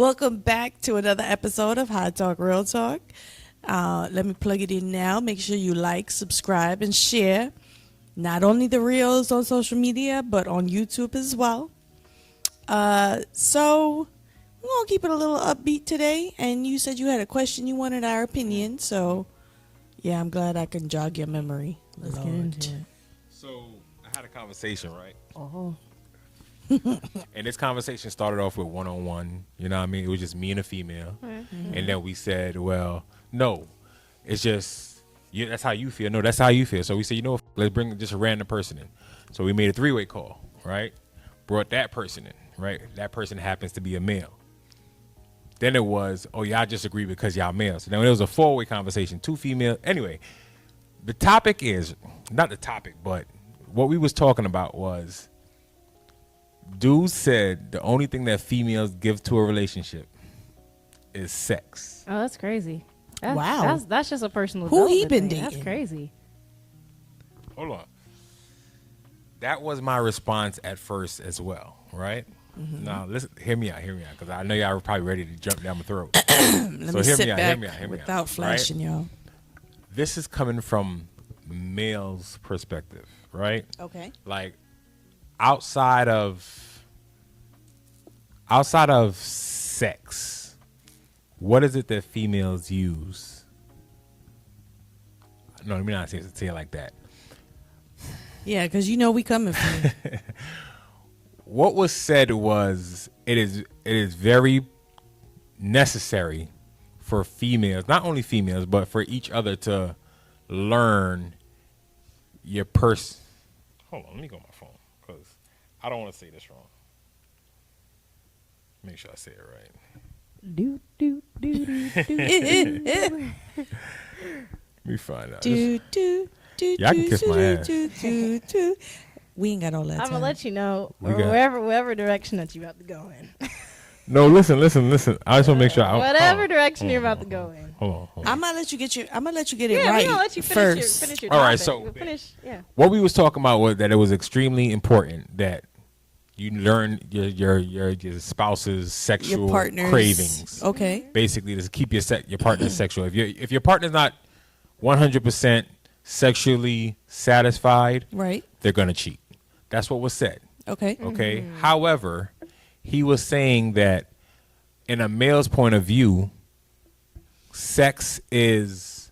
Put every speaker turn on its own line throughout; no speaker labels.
Welcome back to another episode of High Talk Real Talk. Let me plug it in now. Make sure you like, subscribe, and share. Not only the reels on social media, but on YouTube as well. So we're going to keep it a little upbeat today. And you said you had a question. You wanted our opinion. So, yeah, I'm glad I can jog your memory.
Let's get into it.
So I had a conversation, right?
Oh.
And this conversation started off with one-on-one. You know what I mean? It was just me and a female. Mm-hmm. And then we said, well, no, it's just, that's how you feel. No, that's how you feel. So we said, let's bring just a random person in. So we made a three-way call, right? Brought that person in, right? That person happens to be a male. Then it was, oh, y'all just agree because y'all male. So then it was a four-way conversation, two female. Anyway, the topic is, not the topic, but what we was talking about was, dude said the only thing that females give to a relationship is sex.
Oh, that's crazy.
Wow.
That's just a personal
Who he
development
been
thing.
dating?
That's crazy.
Hold on. That was my response at first as well, right? Mm-hmm. Now, listen, hear me out, because I know y'all were probably ready to jump down my throat.
Let me sit back without flashing,
right?
y'all.
This is coming from male's perspective, right?
Okay.
Like, outside of sex, what is it that females use? No, let me not say it like that.
Yeah, because we coming from you.
What was said was it is very necessary for females, not only females, but for each other to learn your person. Hold on, let me go on my phone because I don't want to say this wrong. Make sure I say it right.
Do.
Let me find out.
Y'all
can kiss my ass.
We ain't got all that
I'm
time.
gonna let you know wherever direction that you about to go in.
No, listen. I just want to make sure.
Whatever direction you're about to go in.
Hold on.
I'm gonna let you get it
Yeah,
right.
we're gonna let you
first.
finish your
All right,
topic.
so
We'll finish. Yeah.
what we was talking about was that it was extremely important that you learn your spouse's sexual
Your partner's
cravings.
Okay.
Basically, to keep your partner sexual. If your partner's not 100% sexually satisfied,
Right.
they're gonna cheat. That's what was said.
Okay.
Okay. However, he was saying that in a male's point of view, sex is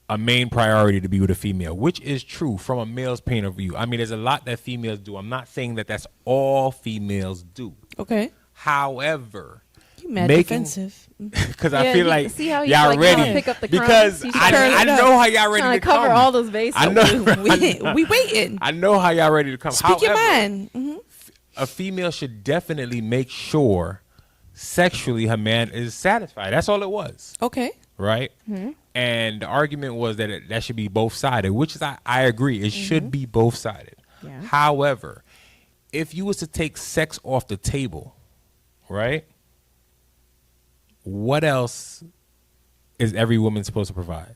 a main priority to be with a female, which is true from a male's point of view. I mean, there's a lot that females do. I'm not saying that that's all females do.
Okay.
However,
You mad defensive.
because I feel like
see how
y'all
like,
ready
pick up the
because
crumbs?
I know how y'all ready
trying
to
to cover
come.
all those bases.
I know.
we waiting.
I know how y'all ready to come.
Speak your
However,
mind. Mm-hmm.
a female should definitely make sure sexually her man is satisfied. That's all it was,
Okay.
right? Mm-hmm. And the argument was that that should be both sided, which is I agree. It should be both sided.
Yeah.
However, if you was to take sex off the table, right? What else is every woman supposed to provide?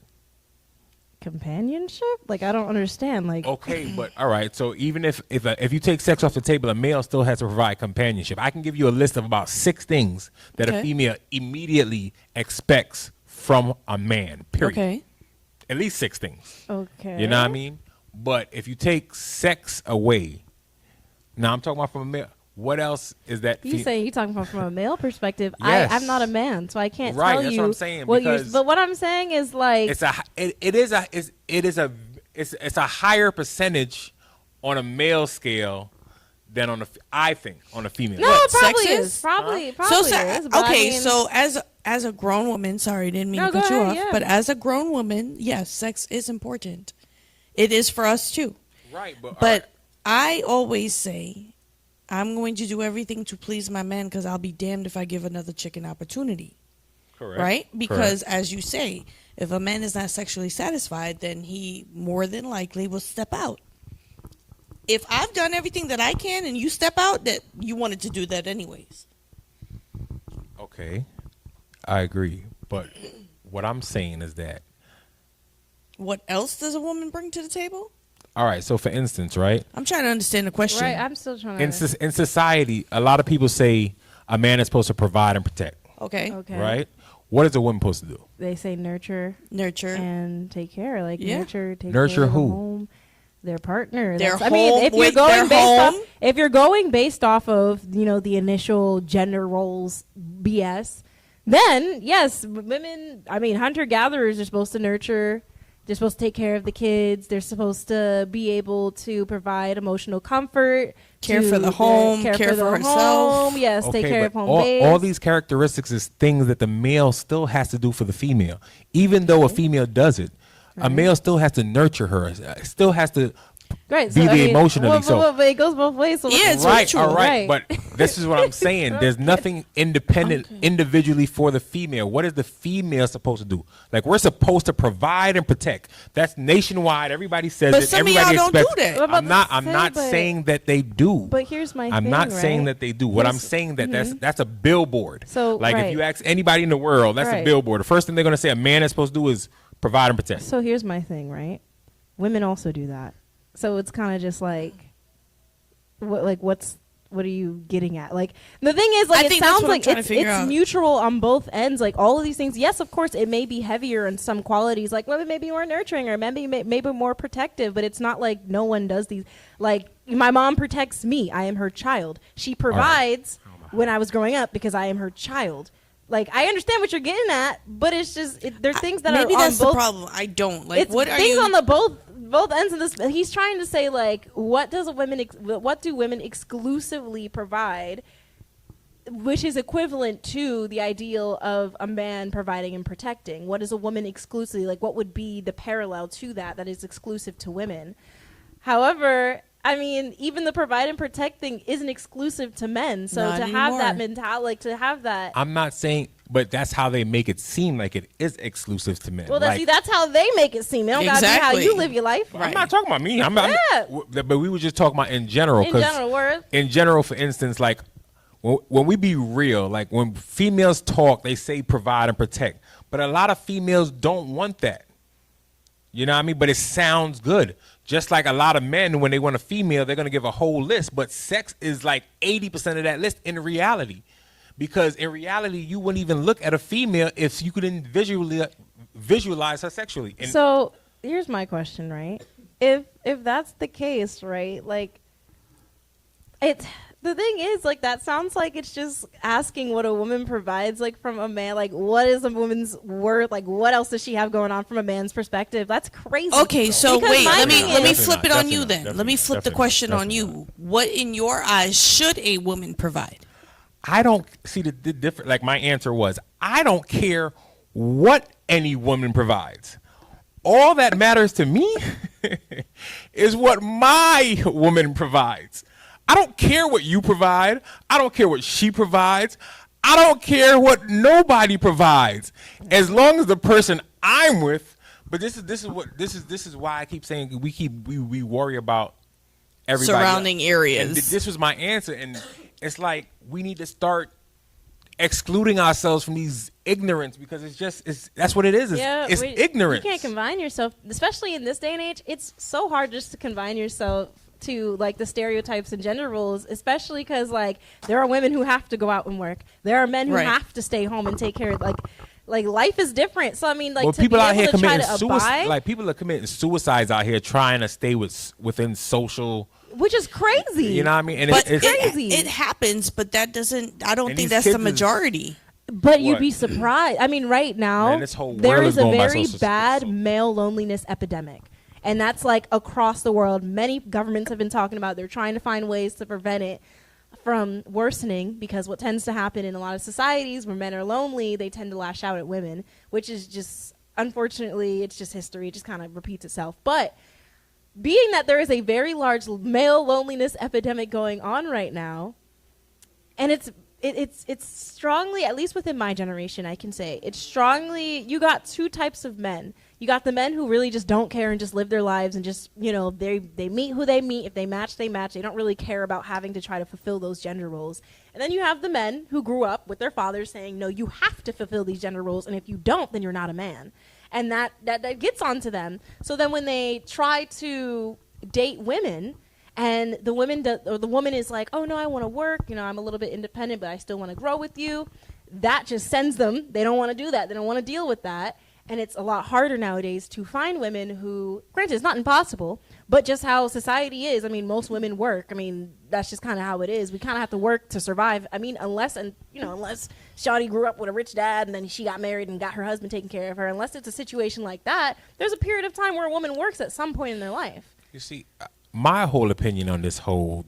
Companionship? Like, I don't understand. Like,
Okay, but all right. So even if you take sex off the table, a male still has to provide companionship. I can give you a list of about 6 things that
Okay.
a female immediately expects from a man. Period.
Okay.
At least 6 things.
okay.
You know what I mean? But if you take sex away, now I'm talking about from a male. What else is that?
You saying you talking from a male perspective?
Yes.
I'm not a man, so I can't
Right,
tell
that's
you
what I'm saying,
what you're.
because
But what I'm saying is like
it's a higher percentage on a male scale than on I think on a female.
no,
What,
it probably
sexist?
is. Probably
So,
is. But
okay,
I mean,
so as a grown woman, sorry, didn't mean
No,
to
go
cut you
ahead,
off,
yeah.
but as a grown woman, yes, sex is important. It is for us too.
Right, but
But I always say I'm going to do everything to please my man because I'll be damned if I give another chick an opportunity.
correct,
Right? Because
correct.
as you say, if a man is not sexually satisfied, then he more than likely will step out. If I've done everything that I can and you step out, that you wanted to do that anyways.
Okay, I agree. But what I'm saying is that,
What else does a woman bring to the table?
all right, so for instance, right,
I'm trying to understand the question.
right? I'm still trying to.
in society, a lot of people say a man is supposed to provide and protect,
Okay.
Okay.
right? What is a woman supposed to do?
They say nurture
Nurture.
and take care. Like
Yeah.
nurture
Nurture
care of the
who?
home, their partner.
Their
I mean,
home
if you're
with
going
their
based
home?
off, if you're going based off of the initial gender roles BS, then yes, women. I mean, hunter gatherers are supposed to nurture. They're supposed to take care of the kids. They're supposed to be able to provide emotional comfort,
Care
to
for the home, care
the
for herself.
home. Yes, take care
but
of home
all,
base.
all these characteristics is things that the male still has to do for the female. Even though a female does it, a male still has to nurture her, still has to
Right,
be
so,
there emotionally.
but it goes both ways. So
Yeah, it's
right,
mutual.
all right.
Right.
But this is what I'm saying. There's nothing independent individually for the female. What is the female supposed to do? Like, we're supposed to provide and protect. That's nationwide. Everybody says
But
it.
some of
Everybody
y'all don't
expects.
do that.
I'm about
I'm
to
not
say,
saying that they do.
But here's my
I'm
thing,
not saying
right?
that they do. What I'm
Here's-
saying that that's a billboard.
So,
like, if
right.
you ask anybody in the world, that's a
Right.
billboard. The first thing they're gonna say a man is supposed to do is provide and protect.
So here's my thing, right? Women also do that. So it's kind of just like, what are you getting at? Like, the thing is,
I
like, it
think that's
sounds
what I'm
like
trying to
it's
figure out.
mutual on both ends. Like, all of these things. Yes, of course, it may be heavier in some qualities. Like, women may be more nurturing or maybe more protective, but it's not like no one does these. Like, my mom protects me. I am her child. She provides when I was growing up because I am her child. Like, I understand what you're getting at, but it's just there are things that
Maybe
are
that's
on both.
the problem. I don't like.
It's
What are
things
you?
on the both ends of this. He's trying to say, like, what do women exclusively provide, which is equivalent to the ideal of a man providing and protecting. What is a woman exclusively, like, what would be the parallel to that is exclusive to women? However, I mean, even the provide and protect thing isn't exclusive to men. So
Not
to have that
anymore.
mentality, like, to have that.
I'm not saying, but that's how they make it seem like it is exclusive to men.
Well,
Like,
that's how they make it seem. It don't gotta be how
Exactly.
you live your life.
Right.
I'm not talking about me.
Yeah.
But we were just talking about in general.
In
'cause
general, word.
in general, for instance, like when we be real, like when females talk, they say provide and protect. But a lot of females don't want that. You know what I mean? But it sounds good. Just like a lot of men, when they want a female, they're going to give a whole list. But sex is like 80% of that list in reality. Because in reality, you wouldn't even look at a female if you couldn't visualize her sexually. And
So here's my question, right? If that's the case, right? Like, the thing is, like, that sounds like it's just asking what a woman provides, like, from a man. Like, what is a woman's worth? Like, what else does she have going on from a man's perspective? That's crazy.
Okay, so
Because
wait,
my
let me
thing
let me
is-
flip it on you then. Let me flip the
Definitely,
question on
definitely.
you. What in your eyes should a woman provide?
I don't see the different. Like my answer was, I don't care what any woman provides. All that matters to me is what my woman provides. I don't care what you provide. I don't care what she provides. I don't care what nobody provides. As long as the person I'm with. But this is why I keep saying we worry about everybody
Surrounding
else.
areas.
And this was my answer, and it's like we need to start excluding ourselves from these ignorance, because that's what it is. It's ignorance.
You can't confine yourself, especially in this day and age. It's so hard just to confine yourself to, like, the stereotypes and gender roles, especially because, like, there are women who have to go out and work. There are men who
Right.
have to stay home and take care of, like life is different. So I mean, like,
Well,
to
people
be
out
able
here
to try
committing
to
suicide.
abide,
Like people are committing suicides out here, trying to stay within social.
which is crazy.
You know what I mean? And
But
it's
crazy.
it happens, but that doesn't. I don't
And
think
these
that's the
kids is-
majority.
But you'd
What?
be surprised. I mean, right now,
Man, this whole
there
world
is
is
a
going by
very
social-
bad
social-
male loneliness epidemic. And that's, like, across the world. Many governments have been talking about they're trying to find ways to prevent it from worsening, because what tends to happen in a lot of societies where men are lonely, they tend to lash out at women, which is just, unfortunately, it's just history. It just kind of repeats itself. But being that there is a very large male loneliness epidemic going on right now, and it's strongly, at least within my generation, I can say it's strongly, you got two types of men. You got the men who really just don't care and just live their lives and just, they meet who they meet. If they match, they match. They don't really care about having to try to fulfill those gender roles. And then you have the men who grew up with their fathers saying, no, you have to fulfill these gender roles, and if you don't, then you're not a man. And that gets onto them. So then when they try to date women, and the woman is like, oh no, I want to work, I'm a little bit independent, but I still want to grow with you. That just sends them, they don't want to do that, they don't want to deal with that. And it's a lot harder nowadays to find women who, granted, it's not impossible, but just how society is. I mean, most women work. I mean, that's just kind of how it is. We kind of have to work to survive. I mean, unless Shawty grew up with a rich dad and then she got married and got her husband taking care of her, unless it's a situation like that, there's a period of time where a woman works at some point in their life.
You see, my whole opinion on that whole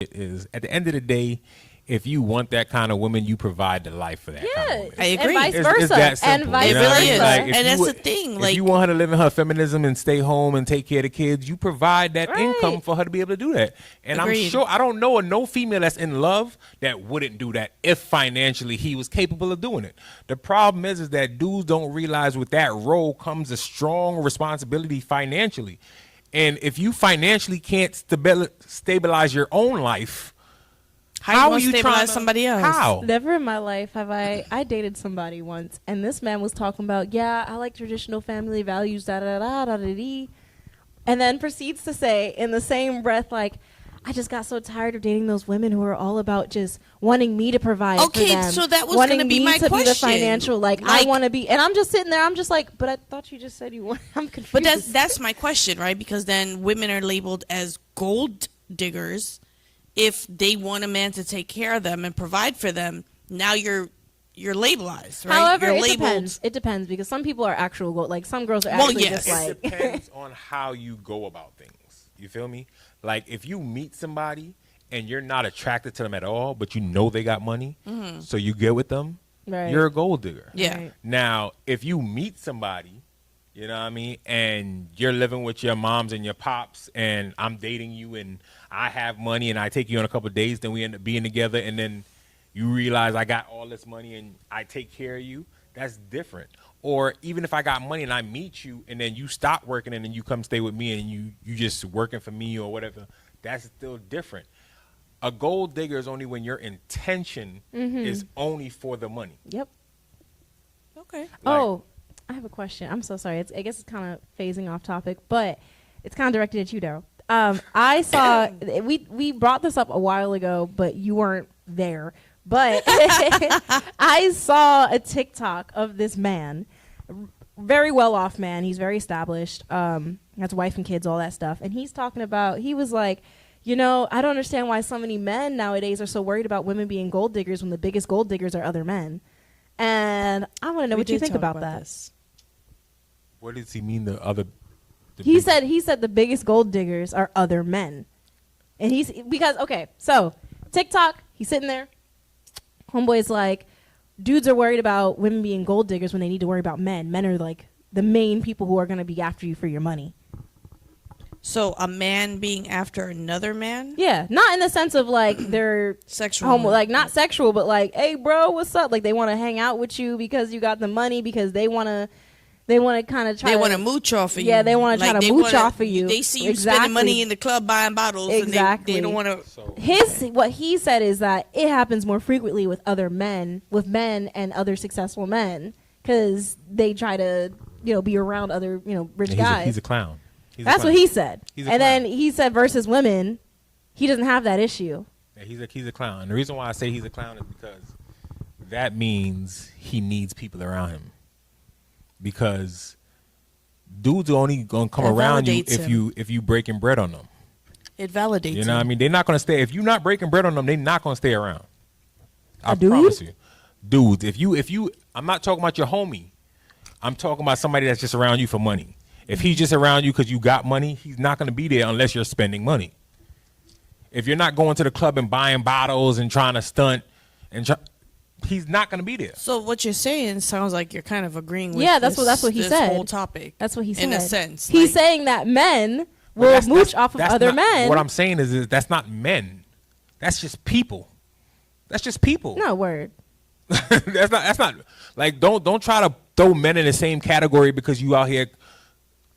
is, at the end of the day, if you want that kind of woman, you provide the life for that kind of woman.
I agree.
And vice
It's
versa.
that simple,
And vice
you know what I
versa.
mean? Like, if
And
you
that's
would-
the thing,
If
like-
you want her to live in her feminism and stay home and take care of the kids, you provide that
Right.
income for her to be able to do that. And
Agreed.
I'm sure, I don't know no female that's in love that wouldn't do that if financially he was capable of doing it. The problem is that dudes don't realize with that role comes a strong responsibility financially. And if you financially can't stabilize your own life,
How are you
trying
stabilize
to-
somebody else?
How?
Never in my life have I dated somebody once, and this man was talking about, yeah, I like traditional family values, da da da da da da, and then proceeds to say in the same breath, like, I just got so tired of dating those women who are all about just wanting me to provide
Okay,
for them.
so that was
wanting
gonna be
me
my
to be the
question.
financial, I
Like-
want to be, and I'm just sitting there, I'm just like, but I thought you just said you want. I'm confused.
But that's my question, right? Because then women are labeled as gold diggers if they want a man to take care of them and provide for them. Now you're labelized, right?
However,
you're
it
labeled.
depends. It depends because some people are actual gold. Like some girls are
Well,
actually
yes.
just
It
like.
depends on how you go about things. You feel me? Like if you meet somebody and you're not attracted to them at all, but you know they got money, so you get with them,
Right.
you're a gold digger.
Yeah.
Right.
Now, if you meet somebody, you know what I mean, and you're living with your moms and your pops, and I'm dating you, and I have money, and I take you on a couple of days, then we end up being together, and then you realize I got all this money and I take care of you, that's different. Or even if I got money and I meet you, and then you stop working, and then you come stay with me, and you just working for me or whatever, that's still different. A gold digger is only when your intention is only for the money.
Yep.
Okay.
Like-
Oh, I have a question. I'm so sorry. I guess it's kind of phasing off topic, but it's kind of directed at you, Daryl. I saw we brought this up a while ago, but you weren't there. But I saw a TikTok of this man, very well off man. He's very established. Has a wife and kids, all that stuff. And he's talking about. He was like, I don't understand why so many men nowadays are so worried about women being gold diggers when the biggest gold diggers are other men. And I want to know what you think about that.
What does he mean? The other?
He said the biggest gold diggers are other men. And so TikTok, he's sitting there. Homeboy's like, dudes are worried about women being gold diggers when they need to worry about men. Men are like the main people who are going to be after you for your money.
So a man being after another man,
Yeah, not in the sense of like they're
sexual,
homo, like not sexual, but like, hey bro, what's up? Like they want to hang out with you because you got the money, because they want to kind of try.
they want to mooch off of you.
Yeah, they wanna try to
they
mooch off of you.
They see you
Exactly.
spending money in the club buying bottles,
Exactly.
and they don't want to.
So
What he said is that it happens more frequently with other men, with men and other successful men, because they try to, be around other, rich guys.
He's a clown. He's a
That's
clown.
what he said.
He's a
And
clown.
then he said versus women, he doesn't have that issue.
Yeah, he's a clown. And the reason why I say he's a clown is because that means he needs people around him. Because dudes are only gonna come
That
around you
validates
if you breaking bread on them.
It validates.
You know what I mean? They're not gonna stay if you're not breaking bread on them. They're not gonna stay around. I
dude?
promise you, dudes. If you, I'm not talking about your homie. I'm talking about somebody that's just around you for money. If he's just around you because you got money, he's not gonna be there unless you're spending money. If you're not going to the club and buying bottles and trying to stunt, he's not gonna be there.
So what you're saying sounds like you're kind of agreeing with.
Yeah, that's what he
this
said.
whole topic.
That's what he said.
In a sense,
He's
like-
saying that men
But
will
that's-
mooch off of
that's
other
not-
men.
What I'm saying is that's not men. That's just people. That's just people.
No word.
That's not like don't try to throw men in the same category because you out here,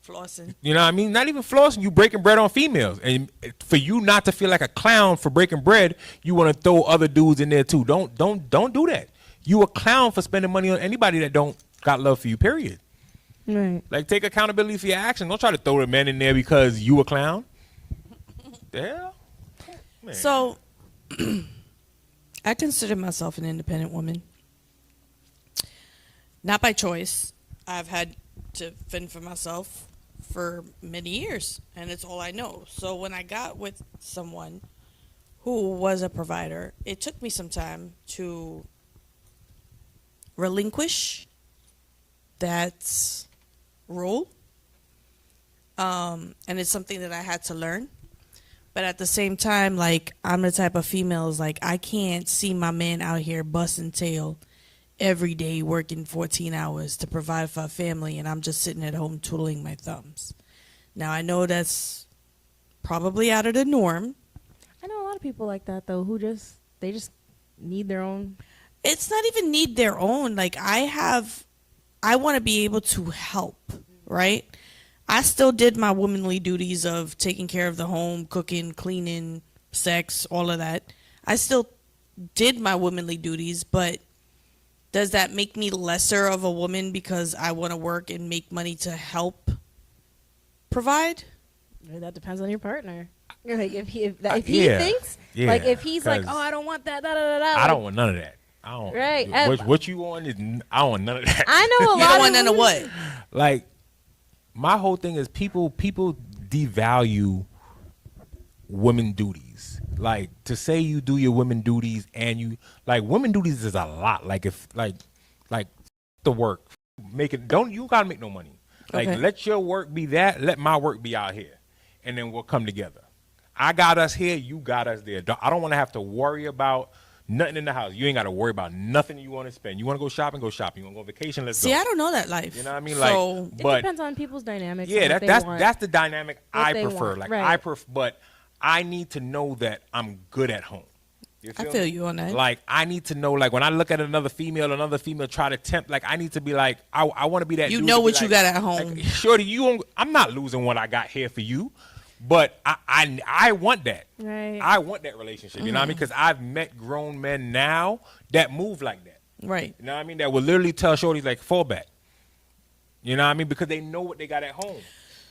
flossing.
you know what I mean? Not even flossing, you breaking bread on females. And for you not to feel like a clown for breaking bread, you want to throw other dudes in there too. Don't do that. You a clown for spending money on anybody that don't got love for you, period.
Right.
Like take accountability for your action. Don't try to throw the men in there because you a clown. The hell? Man.
So, I consider myself an independent woman. Not by choice. I've had to fend for myself for many years, and it's all I know. So when I got with someone who was a provider, it took me some time to relinquish that role. And it's something that I had to learn. But at the same time, like, I'm the type of female is like, I can't see my man out here busting tail every day working 14 hours to provide for a family, and I'm just sitting at home twiddling my thumbs. Now, I know that's probably out of the norm.
I know a lot of people like that though, who just need their own.
It's not even need their own. Like, I want to be able to help, right? I still did my womanly duties of taking care of the home, cooking, cleaning, sex, all of that. I still did my womanly duties, but does that make me lesser of a woman because I want to work and make money to help provide?
That depends on your partner. Like if he
Yeah.
thinks
Yeah,
like if he's like,
'cause
oh, I don't want that, da da da da.
I don't want none of that. I don't.
Right.
What you want is I don't want none of that.
I know a
You
lot
don't
of
want none of
women-
what?
Like, my whole thing is people devalue women duties. Like, to say you do your women duties and you like women duties is a lot. Like, if like the work, make it. Don't you gotta make no money. Like,
Okay.
let your work be that. Let my work be out here, and then we'll come together. I got us here. You got us there. I don't want to have to worry about nothing in the house. You ain't got to worry about nothing you want to spend. You want to go shopping? Go shopping. You want to go on vacation? Let's
See,
go.
I don't know that life.
You know what I mean?
So,
Like,
It
but
depends on people's dynamics.
yeah,
and what they
that's
want.
that's the dynamic
What
I
they
prefer.
want,
Like,
right.
but I need to know that I'm good at home. You
I
me?
feel you on that.
Like, I need to know, like, when I look at another female try to tempt, like, I need to be like, I want to be that
You
dude
know
to be
what you
like-
got at home.
Like, shorty, I'm not losing what I got here for you, but I want that.
Right.
I want that relationship. You know what I mean? Because I've met grown men now that move like that.
Right.
You know what I mean? That will literally tell shorties, like, fall back. You know what I mean? Because they know what they got at home.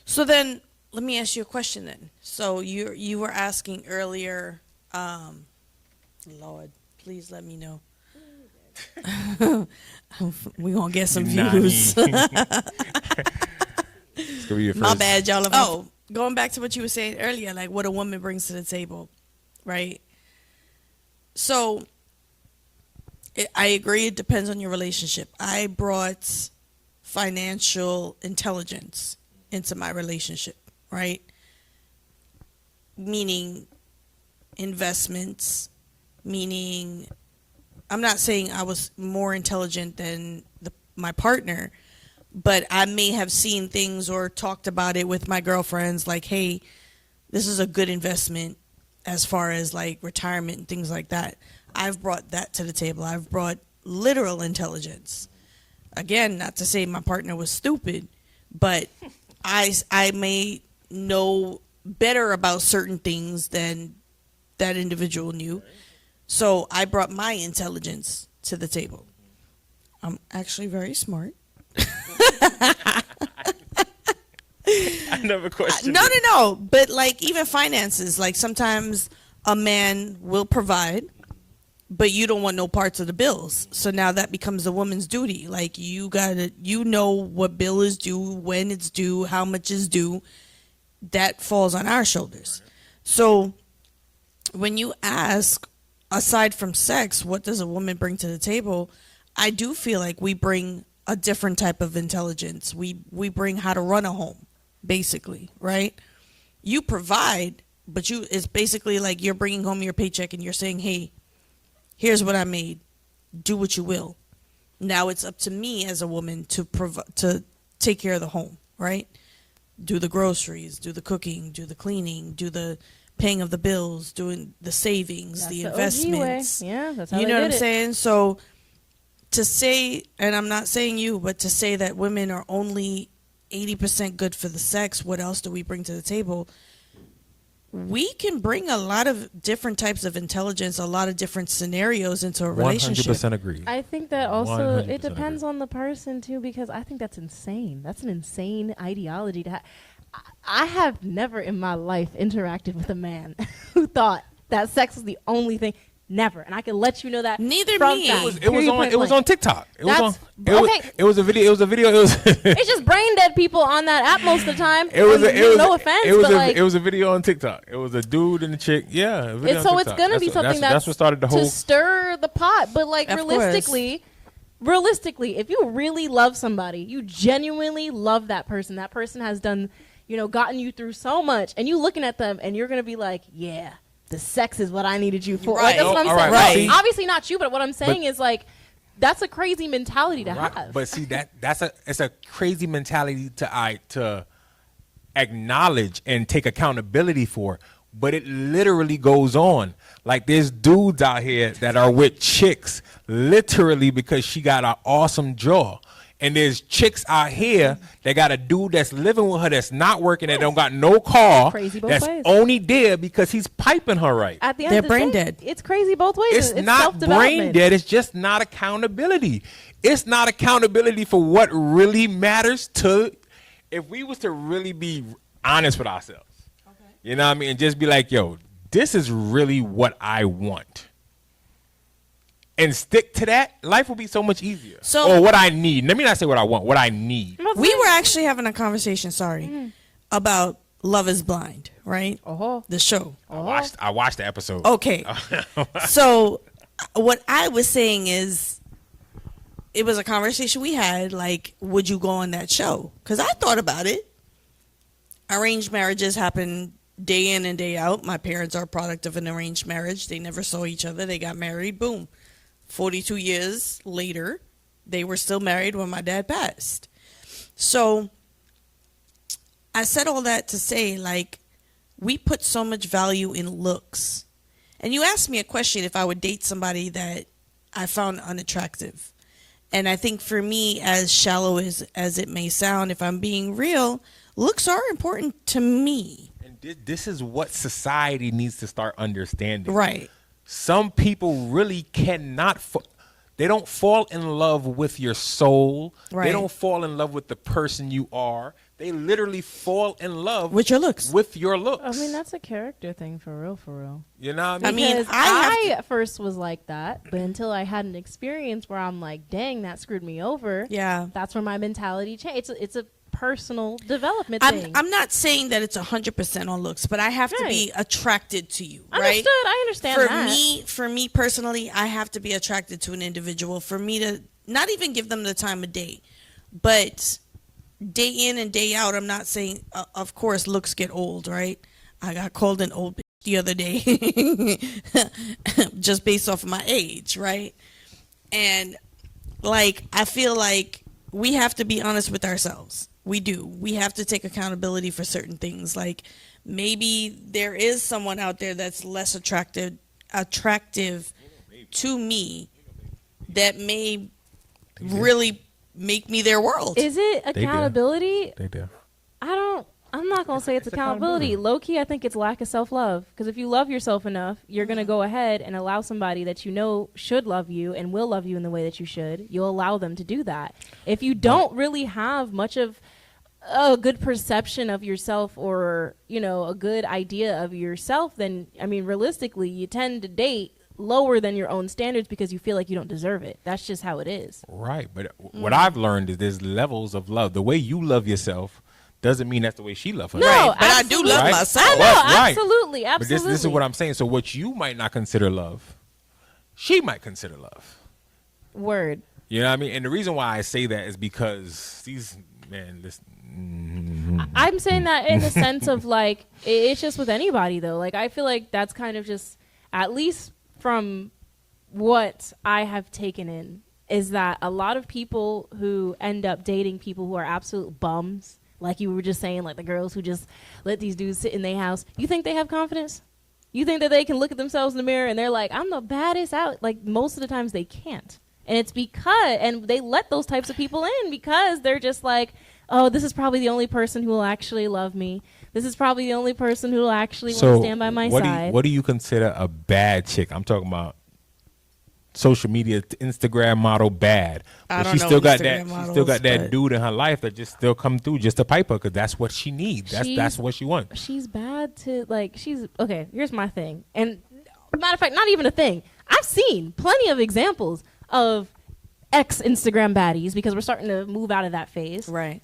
So then, let me ask you a question then. So you were asking earlier, Lord, please let me know. We gonna get some views.
It's gonna be your
My
first-
bad, y'all. Oh, going back to what you were saying earlier, like what a woman brings to the table, right? So, I agree. It depends on your relationship. I brought financial intelligence into my relationship, right? Meaning investments, meaning I'm not saying I was more intelligent than my partner, but I may have seen things or talked about it with my girlfriends like, hey, this is a good investment as far as like retirement and things like that. I've brought that to the table. I've brought literal intelligence. Again, not to say my partner was stupid, but I may know better about certain things than that individual knew. So I brought my intelligence to the table. I'm actually very smart.
I never questioned
No,
it.
no. But like even finances, like sometimes a man will provide, but you don't want no parts of the bills. So now that becomes a woman's duty. Like you know what bill is due, when it's due, how much is due. That falls on our shoulders. So when you ask, aside from sex, what does a woman bring to the table? I do feel like we bring a different type of intelligence. We bring how to run a home, basically, right? You provide, but it's basically like you're bringing home your paycheck and you're saying, hey, here's what I made. Do what you will. Now it's up to me as a woman to take care of the home, right? Do the groceries, do the cooking, do the cleaning, do the paying of the bills, doing the savings,
That's
the
the OG way.
investments.
Yeah, that's how
You
they
know what
did
I'm
it.
saying? So to say, and I'm not saying you, but to say that women are only 80% good for the sex, what else do we bring to the table? We can bring a lot of different types of intelligence, a lot of different scenarios into a relationship.
100% agree.
I think that also
100%
it depends
agree.
on the person too, because I think that's insane. That's an insane ideology to have. I have never in my life interacted with a man who thought that sex was the only thing. Never, and I can let you know that.
Neither
from
me.
fact.
It was on TikTok. It was
okay.
a video.
It's just brain dead people on that app most of the time. No offense,
it was a video on TikTok. It was a dude and a chick. Yeah, a video on
so
TikTok.
it's gonna be something
that's what started the whole.
to stir the pot. But like
Of
realistically, if you really love somebody, you genuinely love that person. That person has done, gotten you through so much, and you looking at them, and you're gonna be like, yeah. The sex is what I needed you for.
Right.
Like, that's what I'm saying.
Right.
Obviously not you, but what I'm saying is like, that's a crazy mentality to have.
But see it's a crazy mentality to acknowledge and take accountability for. But it literally goes on. Like there's dudes out here that are with chicks literally because she got an awesome jaw. And there's chicks out here that got a dude that's living with her that's not working, that don't got no car,
Crazy both
that's
ways.
only there because he's piping her right.
At the end
They're
of the
brain
day,
dead.
It's crazy both ways.
It's not brain
self-development.
dead. It's just not accountability. It's not accountability for what really matters to. If we was to really be honest with ourselves, you know what I mean, and just be like, yo, this is really what I want. And stick to that, life will be so much easier. Or what I need. Let me not say what I want, what I need.
We were actually having a conversation, about Love is Blind, right? The show.
I watched the episode.
Okay. So what I was saying is, it was a conversation we had, like, would you go on that show? Because I thought about it. Arranged marriages happen day in and day out. My parents are a product of an arranged marriage. They never saw each other. They got married. Boom. 42 years later, they were still married when my dad passed. So I said all that to say, like, we put so much value in looks. And you asked me a question if I would date somebody that I found unattractive. And I think for me, as shallow as it may sound, if I'm being real, looks are important to me.
And this is what society needs to start understanding.
Right.
Some people really cannot. They don't fall in love with your soul.
Right.
They don't fall in love with the person you are. They literally fall in love
With your looks.
With your looks.
I mean, that's a character thing for real.
You know what I
I
mean?
mean,
Because I at first was like that, but until I had an experience where I'm like, dang, that screwed me over.
Yeah.
That's where my mentality changed. It's a personal development
I'm,
thing.
I'm not saying that it's 100% on looks, but I have to be attracted to you, right?
Understood. I understand that.
For me personally, I have to be attracted to an individual for me to not even give them the time of day, but day in and day out. I'm not saying, of course, looks get old, right? I got called an old bitch the other day just based off of my age, right? And like, I feel like we have to be honest with ourselves. We do. We have to take accountability for certain things. Like, maybe there is someone out there that's less attractive to me that may really make me their world.
Is it
do.
accountability?
They do.
I'm not going to say it's accountability. Low key, I think it's lack of self-love. Because if you love yourself enough, you're going to go ahead and allow somebody that you know should love you and will love you in the way that you should. You'll allow them to do that. If you don't really have much of a good perception of yourself or, a good idea of yourself, then, I mean, realistically, you tend to date lower than your own standards because you feel like you don't deserve it. That's just how it is.
Right. But what I've learned is there's levels of love. The way you love yourself doesn't mean that's the way she loves her.
No,
Right, but
absolutely.
I do love
Right?
myself.
I know,
Right.
absolutely.
But this is what I'm saying. So what you might not consider love, she might consider love.
Word.
You know what I mean? And the reason why I say that is because
I'm saying that in the sense of like, it's just with anybody though. Like, I feel like that's kind of just, at least from what I have taken in, is that a lot of people who end up dating people who are absolute bums, like you were just saying, like the girls who just let these dudes sit in their house, you think they have confidence? You think that they can look at themselves in the mirror and they're like, I'm the baddest out? Like, most of the times they can't. And it's because, and they let those types of people in because they're just like, oh, this is probably the only person who will actually love me. This is probably the only person who will actually want to stand by my side.
What do you consider a bad chick? I'm talking about social media Instagram model bad,
I
but
don't
she
know
still got
Instagram
that. She still
models,
got that
but-
dude in her life that just still come through just to pipe her because that's what she needs. That's
She's-
what she wants.
She's bad to like. She's okay. Here's my thing, and matter of fact, not even a thing. I've seen plenty of examples of ex Instagram baddies because we're starting to move out of that phase.
Right.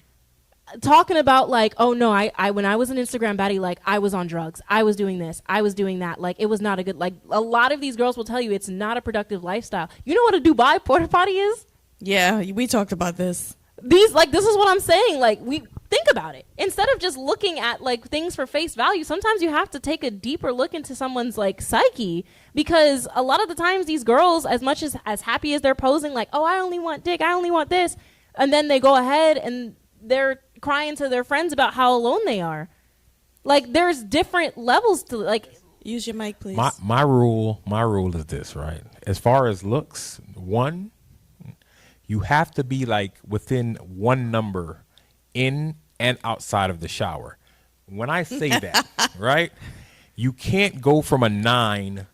Talking about like, oh no, I when I was an Instagram baddie, like I was on drugs, I was doing this, I was doing that, like it was not a good, like a lot of these girls will tell you it's not a productive lifestyle. You know what a Dubai porta potty is?
Yeah, we talked about this.
These like this is what I'm saying. Like we think about it instead of just looking at like things for face value. Sometimes you have to take a deeper look into someone's like psyche because a lot of the times these girls, as much as happy as they're posing, like oh I only want dick, I only want this, and then they go ahead and they're crying to their friends about how alone they are. Like there's different levels to like.
Use your mic, please.
My rule is this, right? As far as looks, one, you have to be like within one number in and outside of the shower. When I say that, right? You can't go from a 9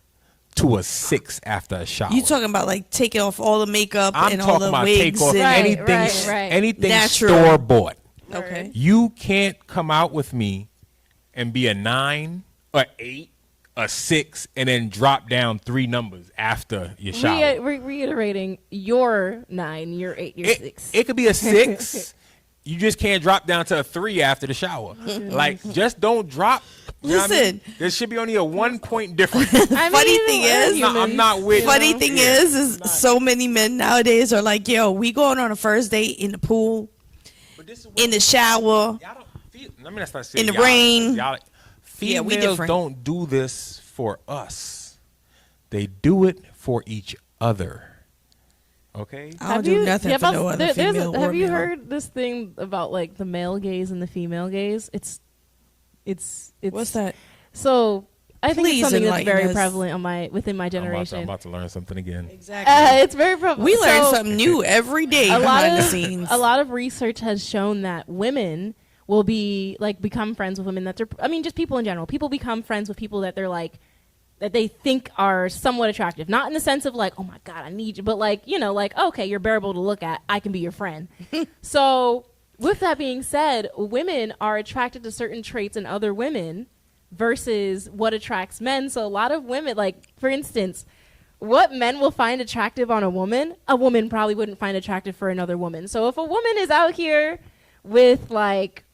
to a 6 after a shower.
You talking about like taking off all the makeup
I'm
and all
talking
the
about
wigs
take off
and
Right, right.
anything
Natural.
store bought.
Okay.
You can't come out with me and be a 9, a 8, a 6, and then drop down 3 numbers after your shower.
Reiterating, you're 9, you're 8, you're 6.
It could be a 6. You just can't drop down to a 3 after the shower. Like, just don't drop. You know what I mean?
Listen.
There should be only a 1 point difference.
Funny thing is-
I'm not with
Funny
you.
thing
Yeah.
is so many men nowadays are like, yo, we going on a first date in the pool,
But this is what
in the shower.
y'all don't feel. Let me not start saying
In the
y'all,
rain.
Y'all,
Yeah, we
females
different.
don't do this for us. They do it for each other. Okay.
I don't do nothing for no other female or
have you
male.
heard this thing about like the male gaze and the female gaze? It's
What's that?
So I think
Please
it's something that's
enlighten
very
us.
prevalent within my
I'm
generation.
about to learn something again.
Exactly.
It's very prevalent.
We learn
So,
something new every day
a lot
behind the
of
scenes.
a lot of research has shown that women will become friends with women that they're just people in general. People become friends with people that they're like that they think are somewhat attractive. Not in the sense of like, oh my God, I need you, but like, like, okay, you're bearable to look at. I can be your friend. So with that being said, women are attracted to certain traits in other women versus what attracts men. So a lot of women, like for instance, what men will find attractive on a woman probably wouldn't find attractive for another woman. So if a woman is out here with like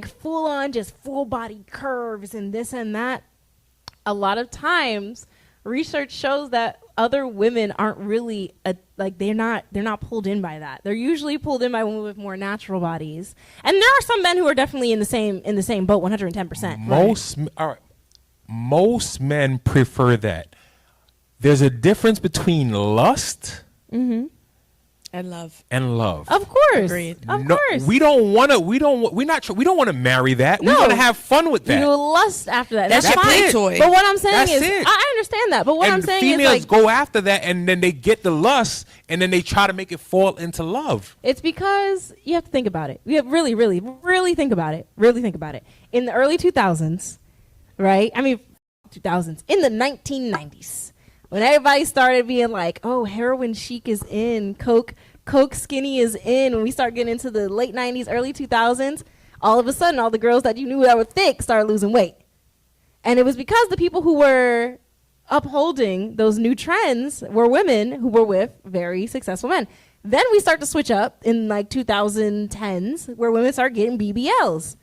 full on just full body curves and this and that, a lot of times research shows that other women aren't really they're not pulled in by that. They're usually pulled in by women with more natural bodies. And there are some men who are definitely in the same boat 110%.
Most men prefer that. There's a difference between lust
and love.
and love.
Of course.
Agreed.
Of
No,
course.
we don't want to marry that. We
No.
want to have fun with that.
You lust after that.
That's
That's
your
fine.
play toy.
But what I'm saying
That's
is,
it.
I understand that. But what
and
I'm saying
females
is, like,
go after that, and then they get the lust, and then they try to make it fall into love.
it's because you have to think about it. You have really, really, really think about it. Really think about it. In the early 2000s, right? I mean, 2000s. In the 1990s, when everybody started being like, "Oh, heroin chic is in, Coke skinny is in," when we start getting into the late 90s, early 2000s, all of a sudden, all the girls that you knew that were thick started losing weight. And it was because the people who were upholding those new trends were women who were with very successful men. Then we start to switch up in like 2010s where women start getting BBLs.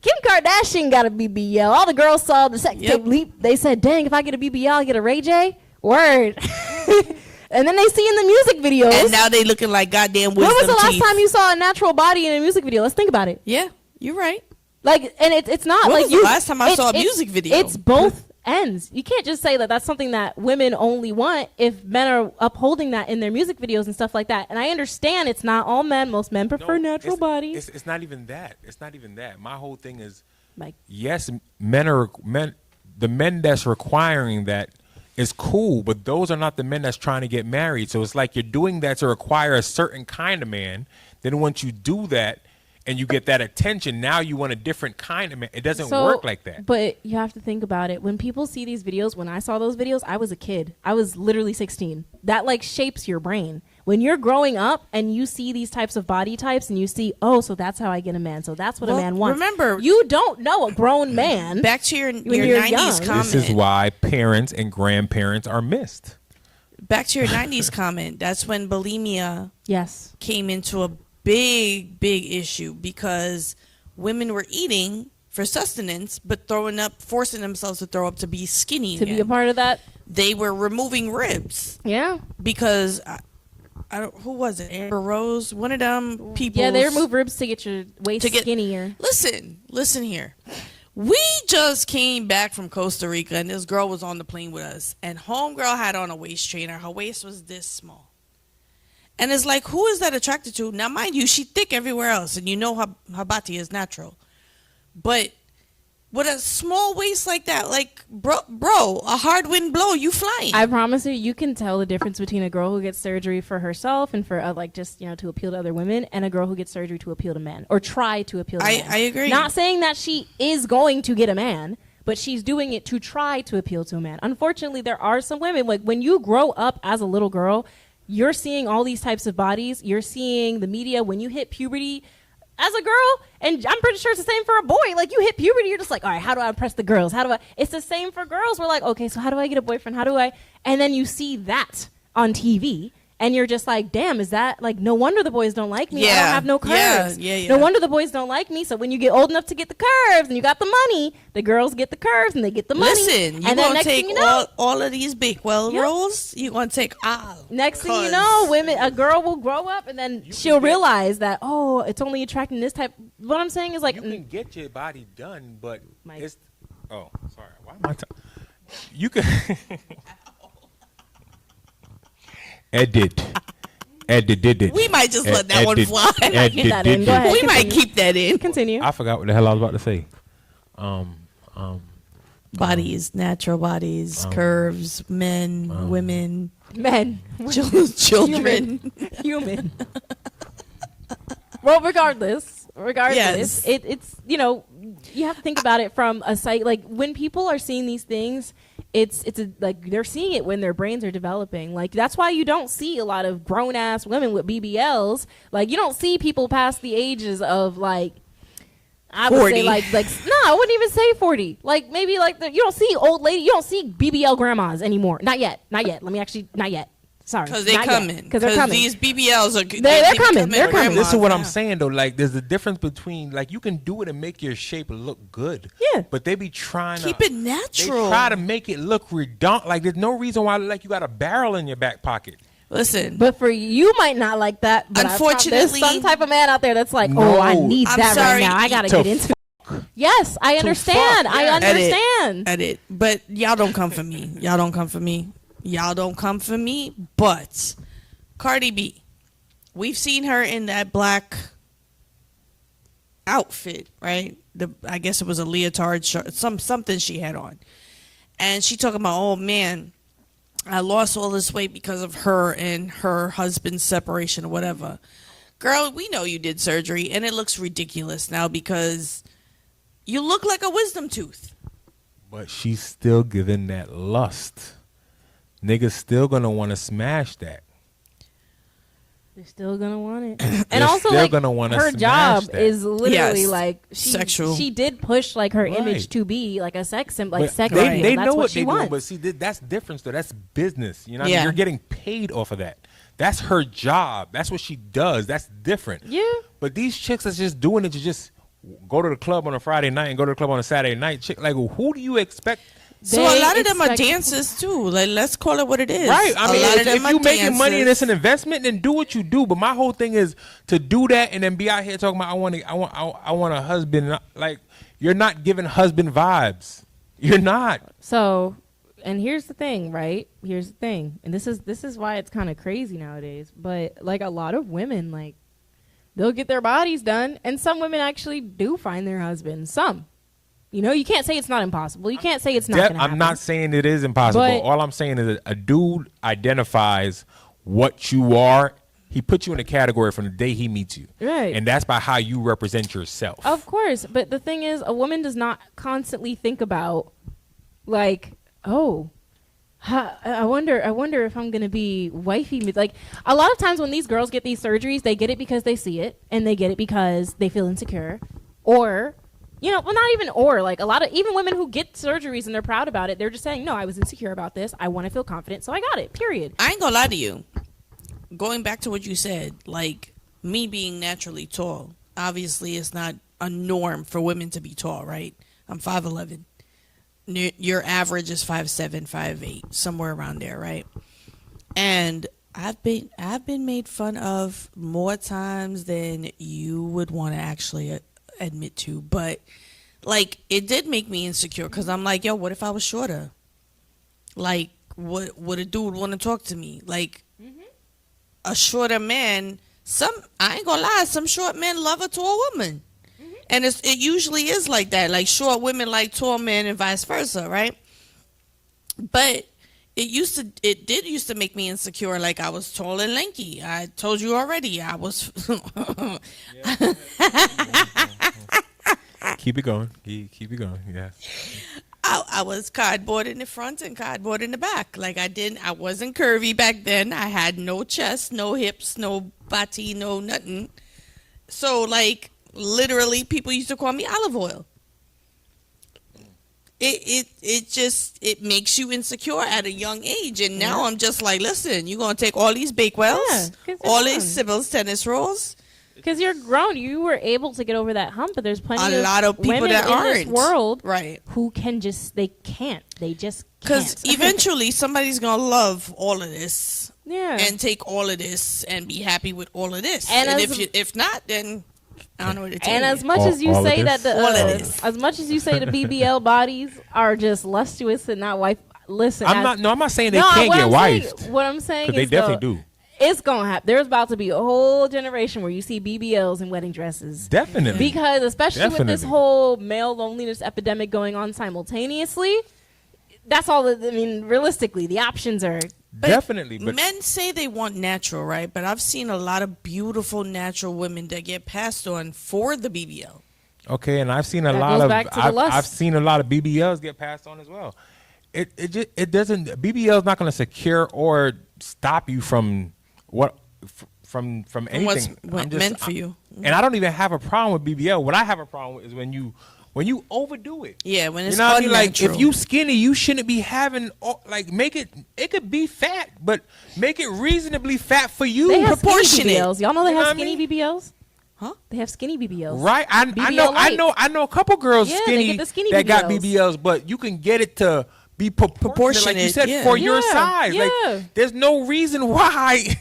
Kim Kardashian got a BBL. All the girls saw the sex tape leap. They said, dang, if I get a BBL, I'll get a Ray J. Word. And then they see in the music videos.
And now they looking like goddamn wisdom
When was the last
teeth.
time you saw a natural body in a music video? Let's think about it.
Yeah, you're right.
Like, and it's not
When
like
was the last time I saw a music video?
It's both ends. You can't just say that that's something that women only want if men are upholding that in their music videos and stuff like that. And I understand it's not all men. Most men prefer natural bodies.
It's not even that. It's not even that. My whole thing is,
Like,
yes, the men that's requiring that is cool, but those are not the men that's trying to get married. So it's like you're doing that to require a certain kind of man. Then once you do that, and you get that attention, now you want a different kind of man. It doesn't
So,
work like that.
But you have to think about it. When people see these videos, when I saw those videos, I was a kid. I was literally 16. That like shapes your brain. When you're growing up and you see these types of body types and you see, oh, so that's how I get a man. So that's what
Well,
a man wants.
remember-
you don't know a grown man.
Back to your
you're
90s
young.
comment.
This is why parents and grandparents are missed.
Back to your 90s comment. That's when bulimia
Yes.
came into a big issue because women were eating for sustenance but forcing themselves to throw up to be skinny
To be a
again.
part of that.
They were removing ribs
Yeah.
because I don't, who was it, Amber Rose, one of them people.
Yeah, they remove ribs to get your waist
To get-
skinnier.
Listen here. We just came back from Costa Rica and this girl was on the plane with us and homegirl had on a waist trainer. Her waist was this small. And it's like, who is that attracted to? Now, mind you, she thick everywhere else and you know her body is natural. But with a small waist like that, like, bro, a hard wind blow, you flying.
I promise you can tell the difference between a girl who gets surgery for herself and for like just to appeal to other women, and a girl who gets surgery to appeal to men or try to appeal to men.
I agree.
Not saying that she is going to get a man, but she's doing it to try to appeal to a man. Unfortunately, there are some women, like when you grow up as a little girl, you're seeing all these types of bodies. You're seeing the media. When you hit puberty as a girl, and I'm pretty sure it's the same for a boy. Like you hit puberty, you're just like, all right, how do I impress the girls? It's the same for girls. We're like, okay, so how do I get a boyfriend? And then you see that on TV and you're just like, damn, is that like, no wonder the boys don't like me. I
Yeah.
don't have no curves.
Yeah.
No wonder the boys don't like me. So when you get old enough to get the curves and you got the money, the girls get the curves and they get the money.
Listen, you're
and then
going to
next
take
thing you know,
all of these Bakewell
Yep.
rolls. You're going to take all.
next thing you
'Cause-
know, a girl will grow up and then she'll realize that, oh, it's only attracting this type. What I'm saying is like,
You can get your body done, but
Mike.
it's. Oh, sorry. Why am I? You can. Edit.
We might just let that one fly.
Keep that in. Go ahead.
We might
continue.
keep that in.
Continue.
I forgot what the hell I was about to say.
Bodies, natural bodies, curves, men, women,
Men.
children.
Human. Well, regardless,
Yes.
it's you have to think about it from a site like when people are seeing these things, like they're seeing it when their brains are developing. Like that's why you don't see a lot of grown ass women with BBLs. Like you don't see people past the ages of like I would
40.
say like no, I wouldn't even say 40. Like maybe like you don't see old lady, you don't see BBL grandmas anymore. Not yet. Not yet. Sorry.
Because they're coming.
Because they're coming.
These BBLs are
They're coming. They're coming.
This is what I'm
grandmas
saying though. Like, there's a difference between like you can do it and make your shape look good.
Yeah.
But they be trying
Keep
to
it natural.
They try to make it look redundant. Like there's no reason why like you got a barrel in your back pocket.
Listen,
But for you might not like that. But
Unfortunately-
there's some type of man out there that's like,
No.
oh, I need
I'm
that
sorry,
right now. I gotta
to
get into it. Yes, I understand.
fuck,
I
yeah.
understand.
edit. But y'all don't come for me. Y'all don't come for me. But Cardi B, we've seen her in that black outfit, right? I guess it was a leotard shirt, something she had on, and she talking about, oh man, I lost all this weight because of her and her husband's separation or whatever. Girl, we know you did surgery, and it looks ridiculous now because you look like a wisdom tooth.
But she's still giving that lust. Niggas still gonna want to smash that.
They're still gonna want it.
They're
And also,
still
like,
gonna wanna
her
smash
job
that.
is literally
Yes.
like
Sexual.
She did push like her image
Right.
to be like a sex symbol, like
But
sex.
Right.
appeal.
They
That's
know
what
what
she
they
wants.
doing, but see, that's different. So that's business. You know, what I
Yeah.
mean? You're getting paid off of that. That's her job. That's what she does. That's different.
Yeah.
But these chicks that's just doing it to just go to the club on a Friday night and go to the club on a Saturday night. Chick, like, who do you expect?
So a
They
lot of them are
expect-
dancers too. Like, let's call it what it is.
Right. I mean,
a lot of
if
them are
you making money and
dancers.
it's an investment, then do what you do. But my whole thing is to do that and then be out here talking about I want a husband. Like, you're not giving husband vibes. You're not.
So, and here's the thing, right? Here's the thing, and this is why it's kind of crazy nowadays. But like a lot of women, like they'll get their bodies done, and some women actually do find their husband. Some, you can't say it's not impossible. You can't say it's not.
That-
Gonna happen.
I'm not saying it is impossible.
But-
All I'm saying is that a dude identifies what you are He put you in a category from the day he meets you.
Right.
And that's by how you represent yourself.
Of course, but the thing is, a woman does not constantly think about, like, oh, I wonder if I'm gonna be wifey. Like, a lot of times when these girls get these surgeries, they get it because they see it, and they get it because they feel insecure, or, you know, well, not even or. Like, a lot of even women who get surgeries and they're proud about it, they're just saying, no, I was insecure about this. I want to feel confident, so I got it. Period.
I ain't gonna lie to you. Going back to what you said, like me being naturally tall, obviously it's not a norm for women to be tall, right? I'm 5'11". Your average is 5'7", 5'8", somewhere around there, right? And I've been made fun of more times than you would want to actually admit to, but like it did make me insecure because I'm like, yo, what if I was shorter? Like, what would a dude want to talk to me? Like, a shorter man, I ain't gonna lie, some short men love a tall woman. And it usually is like that. Like, short women like tall men and vice versa, right? But it did used to make me insecure. Like, I was tall and lanky. I told you already. I was
Keep it going. Keep it going. Yeah.
I was cardboard in the front and cardboard in the back. Like, I wasn't curvy back then. I had no chest, no hips, no body, no nothing. So, like, literally, people used to call me olive oil. It makes you insecure at a young age. And now I'm just like, listen, you're going to take all these Bakewells, all these Sybil's tennis rolls.
Because you're grown, you were able to get over that hump, but there's plenty
A lot of people
women
that
in
aren't.
this world,
Right.
who can they just
Because
can't.
eventually somebody's going to love all of this.
Yeah.
And take all of this and be happy with all of this.
And
And,
as-
if not, then I don't know what to tell
And
you.
as much
All-
as you
all of
say that
this?
the
All of this.
as much as you say the BBL bodies are just lustuous and not wife, listen.
I'm not saying they
No,
can't
what
get
I'm
wifed.
saying- What I'm saying
Because they
is
definitely do.
it's gonna happen. There's about to be a whole generation where you see BBLs in wedding dresses.
Definitely.
Because especially with this
Definitely.
whole male loneliness epidemic going on simultaneously, that's all. I mean, realistically, the options are.
Definitely. But
Men say they want natural, right? But I've seen a lot of beautiful natural women that get passed on for the BBL.
okay, and I've seen a
That
lot
goes
of
back to the lust.
I've seen a lot of BBLs get passed on as well. It doesn't BBL is not going to secure or stop you from from anything.
What's meant for you.
And I don't even have a problem with BBL. What I have a problem with is when you overdo it.
Yeah, when it's
you know what I mean? Like,
unnatural.
if you skinny, you shouldn't be having like make it. It could be fat, but make it reasonably fat for you.
They have skinny
Proportionate.
BBLs. Y'all know they
You know
have
what I
skinny BBLs.
Huh?
They have skinny BBLs.
Right, I
BBL
know,
light.
I know a couple girls
Yeah, they
skinny,
get the skinny
that got
BBLs.
BBLs, but you can get it to be proportionate, like you
Proportionate,
said,
yeah.
for your
Yeah,
size.
yeah.
Like, there's no reason why.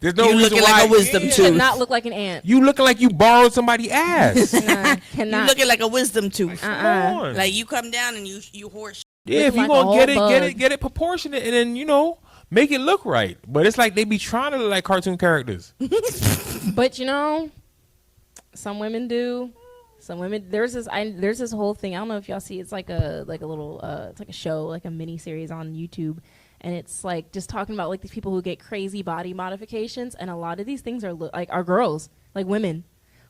There's no
You
reason
looking
why
like a wisdom
yeah.
tooth.
Should not look like an ant.
You looking like you borrowed somebody's ass.
Nah,
You
cannot.
looking like a wisdom tooth.
Come on.
Like, you come down and you horse.
yeah, if
looking
you
like a
gonna get it,
whole
get
bug.
it, get it proportionate, and then make it look right. But it's like they be trying to look like cartoon characters.
But some women do. Some women. There's this whole thing. I don't know if y'all see. It's like a little. It's like a show, like a mini series on YouTube, and it's like just talking about like these people who get crazy body modifications, and a lot of these things are are girls, like women,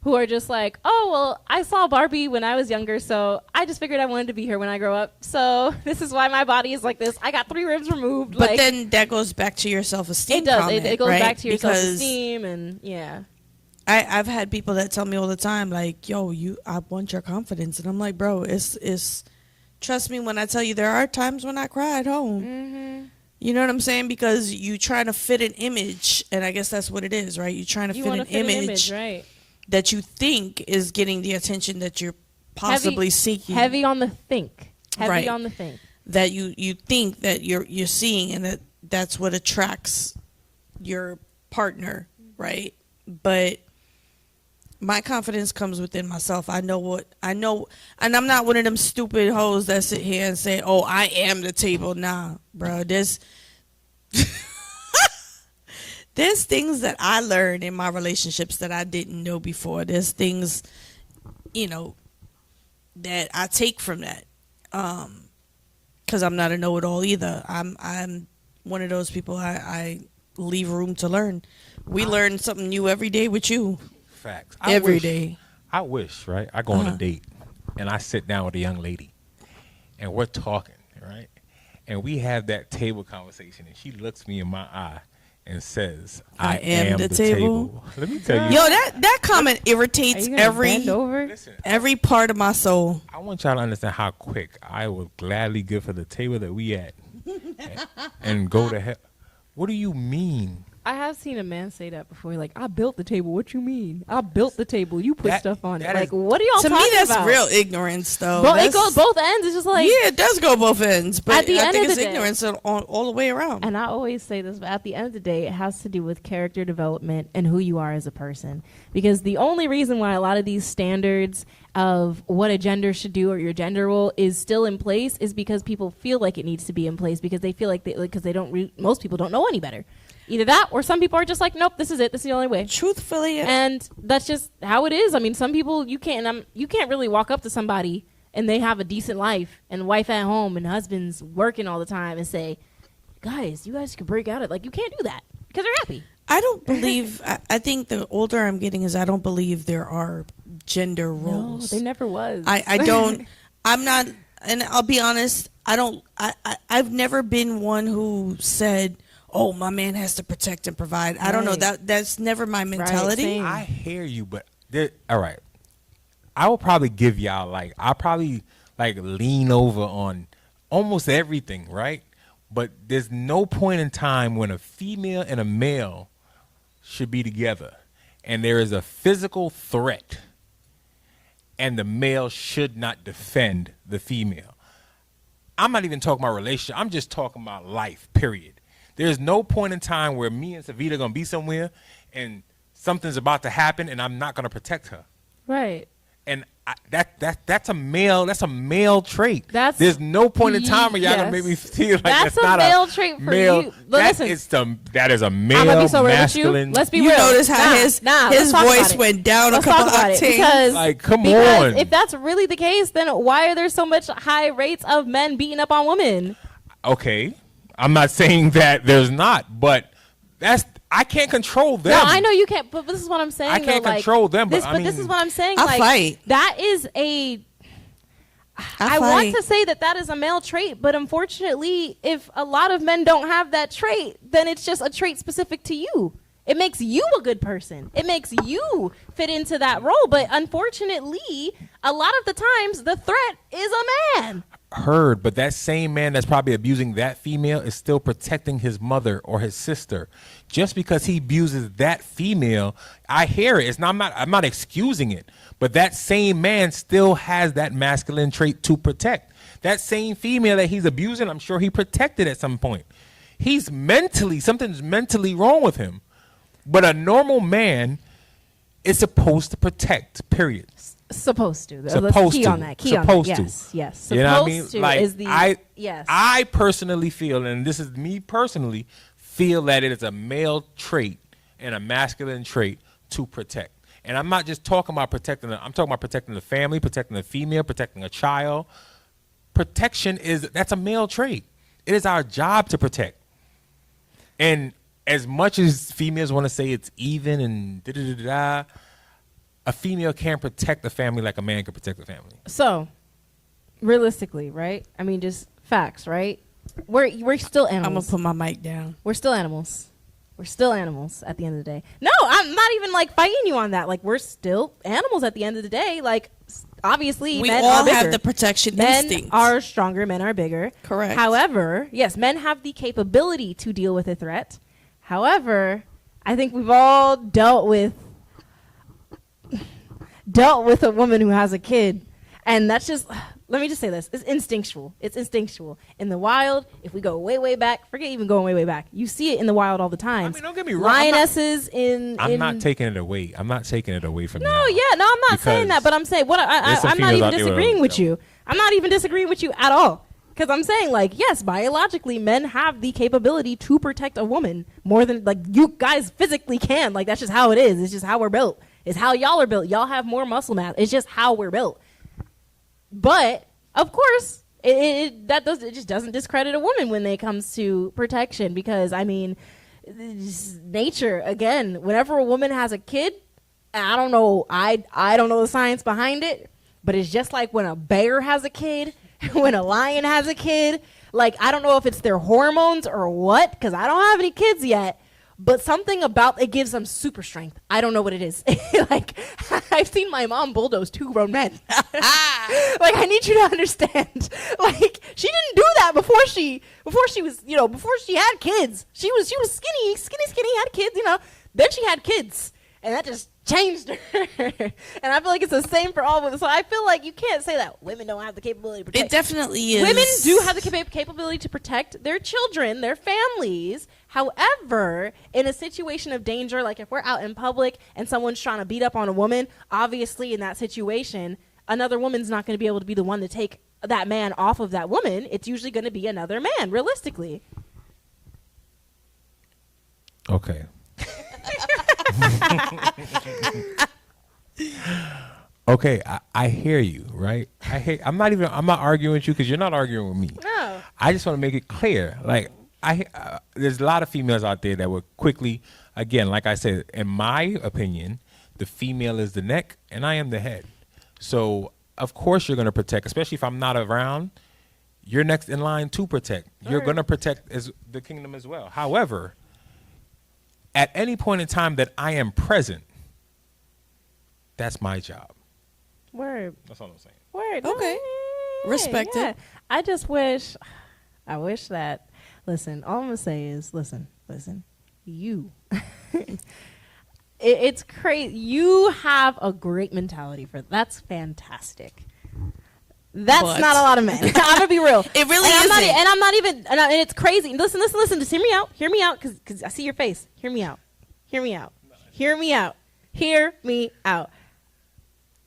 who are just like, oh well, I saw Barbie when I was younger, so I just figured I wanted to be her when I grow up. So this is why my body is like this. I got 3 ribs removed.
But
like,
then that goes back to your self-esteem.
it does.
Comment,
It goes
right?
back to your
Because
self-esteem, and yeah.
I've had people that tell me all the time, like, yo, I want your confidence. And I'm like, bro, it's trust me when I tell you there are times when I cry at home.
Mm-hmm.
You know what I'm saying? Because you trying to fit an image, and I guess that's what it is, right? You're trying to
You
fit
want
an
to fit
image,
right?
that you think is getting the attention that you're possibly seeking.
Heavy on the think. Heavy
Right.
on the think.
That you think that you're seeing, and that's what attracts your partner, right? But my confidence comes within myself. I know, and I'm not one of them stupid hoes that sit here and say, "Oh, I am the table." Nah, bro. There's things that I learned in my relationships that I didn't know before. There's things, that I take from that. Because I'm not a know-it-all either. I'm one of those people. I leave room to learn. We learn something new every day with you.
Facts.
Every day.
I wish, right? I go on a date and I sit down with a young lady and we're talking, right? And we have that table conversation and she looks me in my eye and says, I am the table. Let me tell you.
Yo, that comment irritates
Listen,
every part of my soul.
I want y'all to understand how quick I would gladly give her the table that we at and go to hell. What do you mean?
I have seen a man say that before. Like, I built the table. What you mean? I built the table. You put stuff on it. Like, what are y'all
to
talking
me, that's
about?
real ignorance, though.
Well, it goes both ends. It's just like,
yeah, it does go both ends. But
at the
I
end
think
of
it's
the day-
ignorance all the way around.
and I always say this, but at the end of the day, it has to do with character development and who you are as a person. Because the only reason why a lot of these standards of what a gender should do or your gender role is still in place is because people feel like it needs to be in place because they feel like because they don't most people don't know any better. Either that or some people are just like, nope, this is it. This is the only way.
Truthfully,
And that's just how it is. I mean, some people you can't really walk up to somebody and they have a decent life and wife at home and husband's working all the time and say, guys, you guys could break out of like you can't do that because they're happy.
I don't believe. I think the older I'm getting is I don't believe there are gender
No,
roles.
there never was.
I don't. I'm not. And I'll be honest. I don't. I've never been one who said, "Oh, my man has to protect and provide." I don't know.
Right.
That's never my mentality.
same.
I hear you, but all right. I will probably give y'all I'll probably lean over on almost everything, right? But there's no point in time when a female and a male should be together and there is a physical threat and the male should not defend the female. I'm not even talking about relationship. I'm just talking about life, period. There's no point in time where me and Savita are going to be somewhere and something's about to happen and I'm not going to protect her.
Right.
And that's a male trait. There's no point in time where y'all gonna make me feel like that's
a
not
male trait for
male.
you. That
is a male
I'm gonna be so real with you.
masculine.
Let's be
You
real.
notice how
let's
his
talk about
voice
it.
went down
Let's
a couple
talk about it,
octaves.
because
Come
because
on.
if that's really the case, then why are there so much high rates of men beating up on women?
Okay, I'm not saying that there's not, but I can't control them.
No, I know you can't, but this is what I'm saying.
I can't
though,
control them, but
this is what I'm saying.
I fight.
That is a. I want to say that is a male trait, but unfortunately, if a lot of men don't have that trait, then it's just a trait specific to you. It makes you a good person. It makes you fit into that role. But unfortunately, a lot of the times, the threat is a man.
Heard, but that same man that's probably abusing that female is still protecting his mother or his sister. Just because he abuses that female, I hear it. I'm not excusing it, but that same man still has that masculine trait to protect. That same female that he's abusing, I'm sure he protected at some point. Something's mentally wrong with him. But a normal man is supposed to protect, period.
Supposed to.
Supposed
key
to.
on that. Key
Supposed
on that.
to.
Yes. Yes. Supposed
You know what I mean?
to
Like,
is the yes.
I personally feel, and this is me personally, feel that it is a male trait and a masculine trait to protect. And I'm not just talking about protecting I'm talking about protecting the family, protecting the female, protecting a child. Protection that's a male trait. It is our job to protect. And as much as females want to say it's even and da-da-da-da, a female can't protect the family like a man can protect the family.
So, realistically, right? I mean, just facts, right? We're still animals.
I'm gonna put my mic down.
We're still animals. We're still animals at the end of the day. No, I'm not even fighting you on that. We're still animals at the end of the day. Obviously,
We
men
all
are bigger.
have the protection
men
instinct.
are stronger. Men are bigger.
Correct.
However, yes, men have the capability to deal with a threat. However, I think we've all dealt with a woman who has a kid, and that's just. Let me just say this. It's instinctual. It's instinctual. In the wild, if we go way, way back, forget even going way, way back. You see it in the wild all the time.
I mean, don't get me wrong.
Lionesses
I'm not taking it away. I'm not taking it away from you.
No, yeah, no, I'm not saying that, but I'm saying I'm not even disagreeing with you. I'm not even disagreeing with you at all. Because I'm saying, yes, biologically, men have the capability to protect a woman more than, you guys physically can. That's just how it is. It's just how we're built. It's how y'all are built. Y'all have more muscle mass. It's just how we're built. But of course, it just doesn't discredit a woman when it comes to protection, because I mean, it's nature again. Whenever a woman has a kid, I don't know. I don't know the science behind it, but it's just like when a bear has a kid, when a lion has a kid. Like, I don't know if it's their hormones or what, because I don't have any kids yet. But something about it gives them super strength. I don't know what it is. Like, I've seen my mom bulldoze 2 grown men. Like, I need you to understand. Like, she didn't do that before she was, before she had kids. She was skinny, had kids, Then she had kids. And that just changed her. And I feel like it's the same for all women. So I feel like you can't say that women don't have the capability to protect.
It definitely is.
Women do have the capability to protect their children, their families. However, in a situation of danger, like if we're out in public and someone's trying to beat up on a woman, obviously in that situation, another woman's not going to be able to be the one to take that man off of that woman. It's usually going to be another man, realistically.
Okay. Okay, I hear you, right? I'm not arguing with you because you're not arguing with me.
No.
I just want to make it clear. Like, there's a lot of females out there that would quickly, again, like I said, in my opinion, the female is the neck and I am the head. So, of course, you're going to protect, especially if I'm not around. You're next in line to protect. You're going to protect as the kingdom as well. However, at any point in time that I am present, that's my job.
Word.
That's all I'm saying.
Word.
Okay.
Yeah,
Respect
yeah.
it.
I just wish that, listen, all I'm going to say is, listen, you. It's crazy. You have a great mentality for that's fantastic. That's
But-
not a lot of men. I'm gonna be real.
It really
and
isn't.
I'm not even. And it's crazy. Listen. Just hear me out. Hear me out, because I see your face. Hear me out. Hear me out. Hear me out. Hear me out.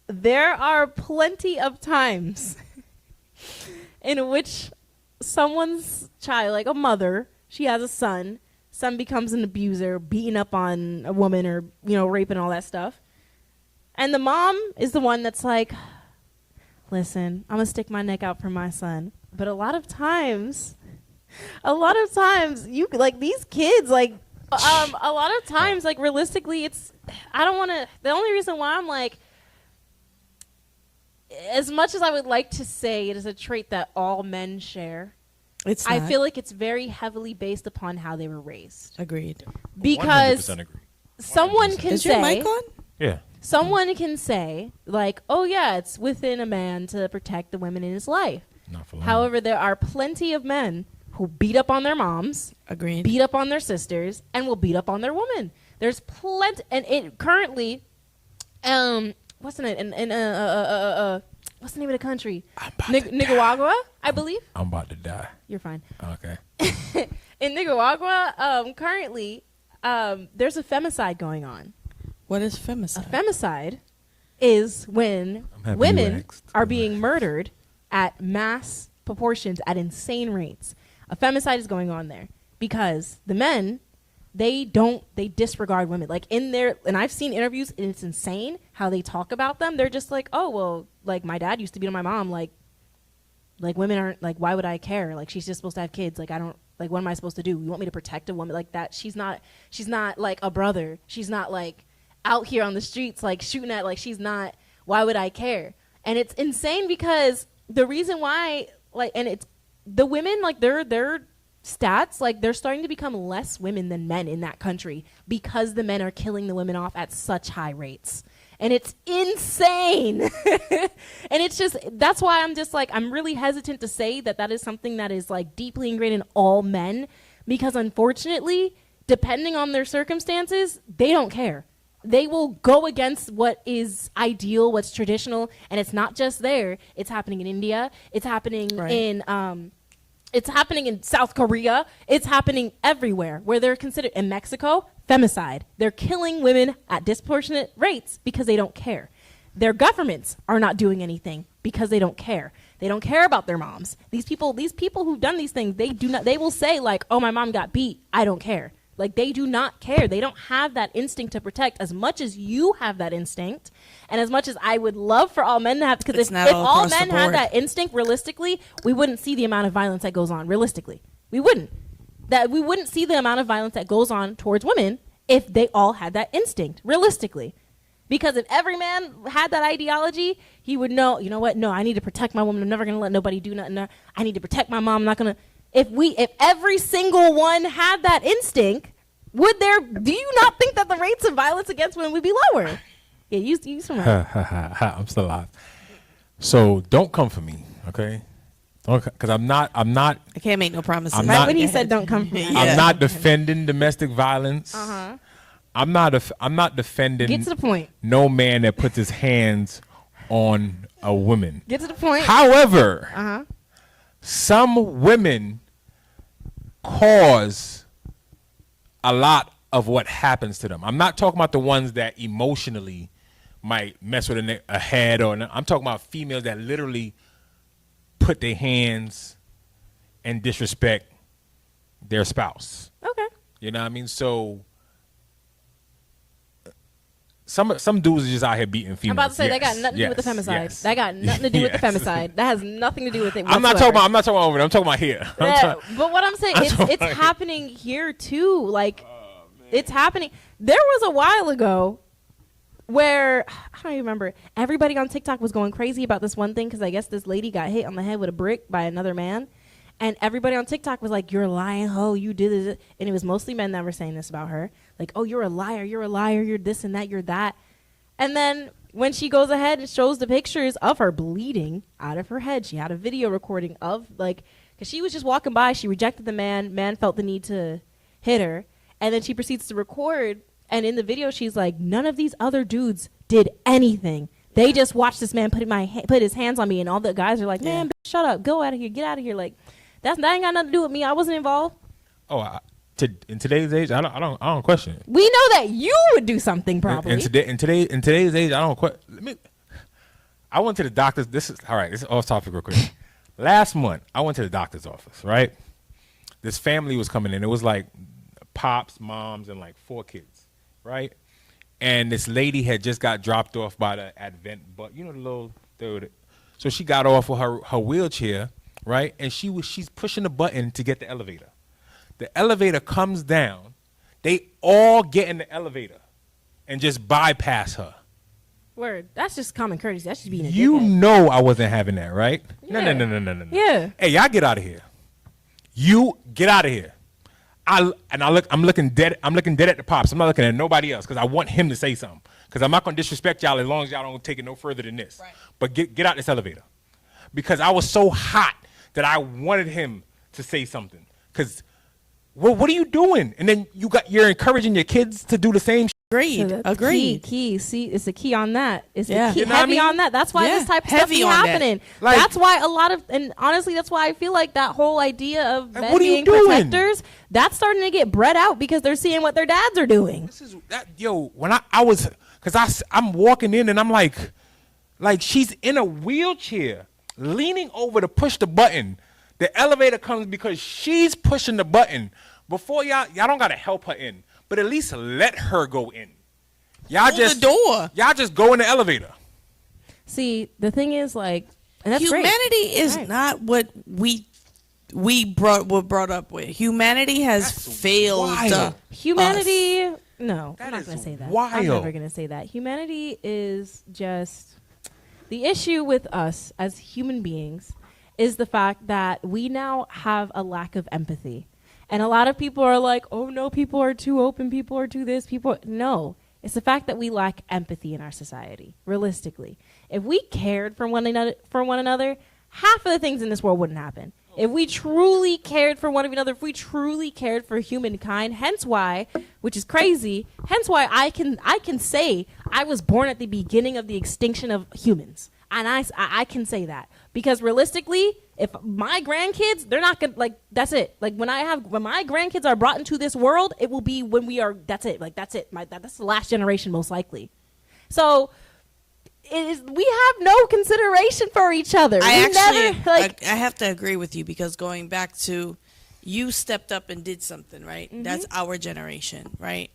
There are plenty of times in which someone's child, like a mother, she has a son becomes an abuser, beating up on a woman or, raping, all that stuff. And the mom is the one that's like, listen, I'm going to stick my neck out for my son. But a lot of times, you, like, these kids, like, a lot of times, like, realistically, I don't want to, the only reason why I'm like, as much as I would like to say it is a trait that all men share, I
not.
feel like it's very heavily based upon how they were raised.
Agreed.
Because
100% agree.
someone can
Is your
say,
mic on?
Yeah.
someone can say, like, oh yeah, it's within a man to protect the women in his life.
Not for long.
However, there are plenty of men who beat up on their moms,
Agreed.
beat up on their sisters, and will beat up on their woman. There's plenty, and it currently, what's the name? What's the name of the country? Nicaragua, I believe.
I'm about to die.
You're fine.
Okay.
In Nicaragua, currently, there's a femicide going on.
What is
A
femicide?
femicide is when
I'm happy you
women
asked.
are being murdered at mass proportions, at insane rates. A femicide is going on there because the men, they disregard women. Like, in their, and I've seen interviews, and it's insane how they talk about them. They're just like, oh, well, like, my dad used to beat on my mom. Like women aren't, like, why would I care? Like, she's just supposed to have kids. Like, I don't, like, what am I supposed to do? You want me to protect a woman like that? She's not like a brother. She's not, like, out here on the streets, like, shooting at, like, she's not, why would I care? And it's insane because the reason why, like, and it's, the women, like, their stats, like, they're starting to become less women than men in that country because the men are killing the women off at such high rates. And it's insane. And it's just, that's why I'm just like, I'm really hesitant to say that is something that is, like, deeply ingrained in all men, because unfortunately, depending on their circumstances, they don't care. They will go against what is ideal, what's traditional, and it's not just there. It's happening in India. It's happening it's happening in South Korea. It's happening everywhere where they're considered, in Mexico, femicide. They're killing women at disproportionate rates because they don't care. Their governments are not doing anything because they don't care. They don't care about their moms. These people who've done these things, they will say, like, oh, my mom got beat. I don't care. Like, they do not care. They don't have that instinct to protect as much as you have that instinct, and as much as I would love for all men to have, because if all men had that instinct, realistically, we wouldn't see the amount of violence that goes on. Realistically, we wouldn't. that we wouldn't see the amount of violence that goes on towards women if they all had that instinct, realistically. Because if every man had that ideology, he would know, you know what? No, I need to protect my woman. I'm never going to let nobody do nothing. I need to protect my mom. I'm not going to. If every single one had that instinct, do you not think that the rates of violence against women would be lower? Yeah, you somewhere.
I'm still alive. So don't come for me, okay? Because I'm not.
I can't make no promises.
I'm
Right
not-
when he said don't come for me.
Yeah.
I'm not defending domestic violence.
Uh-huh.
I'm not defending
Get to the point.
no man that puts his hands on a woman.
Get to the point.
However,
Uh-huh.
some women cause a lot of what happens to them. I'm not talking about the ones that emotionally might mess with a head, I'm talking about females that literally put their hands and disrespect their spouse.
Okay.
You know what I mean? So some dudes are just out here beating females.
I'm about to say that
Yes,
got nothing to do with the
yes,
femicide.
yes.
That got nothing to do with the
Yes.
femicide. That has nothing to do with it.
I'm not talking about over there. I'm talking about here.
But what I'm saying, it's happening here too. Like, it's happening. There was a while ago where I don't even remember. Everybody on TikTok was going crazy about this one thing because I guess this lady got hit on the head with a brick by another man, and everybody on TikTok was like, "You're a lying hoe. You did this," and it was mostly men that were saying this about her. Like, "Oh, you're a liar. You're a liar. You're this and that. You're that." And then when she goes ahead and shows the pictures of her bleeding out of her head, she had a video recording of, like, because she was just walking by, she rejected the man. Man felt the need to hit her. And then she proceeds to record. And in the video, she's like, none of these other dudes did anything. They just watched this man put his hands on me. And all the guys are like, man, bitch, shut up. Go out of here. Get out of here. Like, that ain't got nothing to do with me. I wasn't involved.
Oh, in today's age, I don't question it.
We know that you would do something probably.
In today's age, I don't question. I went to the doctor's. This is off topic real quick. Last month, I went to the doctor's office. Right, this family was coming in. It was like pops, moms, and like 4 kids. Right, and this lady had just got dropped off by the Advent, but you know the little dude. So she got off with her wheelchair. Right, and she's pushing the button to get the elevator. The elevator comes down. They all get in the elevator and just bypass her.
Word. That's just common courtesy. That's just being a
You
dickhead.
know I wasn't having that, right?
Yeah.
No.
Yeah.
Hey, y'all get out of here. You get out of here. I'm looking dead at the pops. I'm not looking at nobody else because I want him to say something. Because I'm not gonna disrespect y'all as long as y'all don't take it no further than this. Right. But get out this elevator. Because I was so hot that I wanted him to say something. Because what are you doing? And then you're encouraging your kids to do the same shit.
Agreed.
So
Agreed.
Key. See, it's a key on that. It's
Yeah.
the key,
You know what I
heavy
mean?
on that. That's why
Yeah,
this type of stuff
heavy
be
on that.
happening.
Like-
That's why and honestly, that's why I feel like that whole idea of
Like,
men
what are you
being
doing?
protectors, that's starting to get bred out because they're seeing what their dads are doing.
This is that when I was because I'm walking in and I'm like she's in a wheelchair leaning over to push the button. The elevator comes because she's pushing the button. Before y'all don't gotta help her in, but at least let her go in. Y'all
Hold
just
the door.
Y'all just go in the elevator.
See, the thing is, like, and that's
Humanity
great.
is
Right.
not what we were brought up with. Humanity has
That's
failed.
wild.
Humanity. No,
That
I'm not
is
going to say that.
wild.
I'm never going to say that. Humanity is just the issue with us as human beings is the fact that we now have a lack of empathy. And a lot of people are like, oh no, people are too open, people are too this, no. It's the fact that we lack empathy in our society, realistically. If we cared for one another, half of the things in this world wouldn't happen. If we truly cared for one another, if we truly cared for humankind, hence why, which is crazy, hence why I can say I was born at the beginning of the extinction of humans. And I can say that. Because realistically, if my grandkids, they're not gonna, like, that's it. Like, when my grandkids are brought into this world, it will be when we are, that's it. Like, that's it. That's the last generation, most likely. So, we have no consideration for each other.
I have to agree with you because going back to you stepped up and did something, right?
Mm-hmm.
That's our generation, right?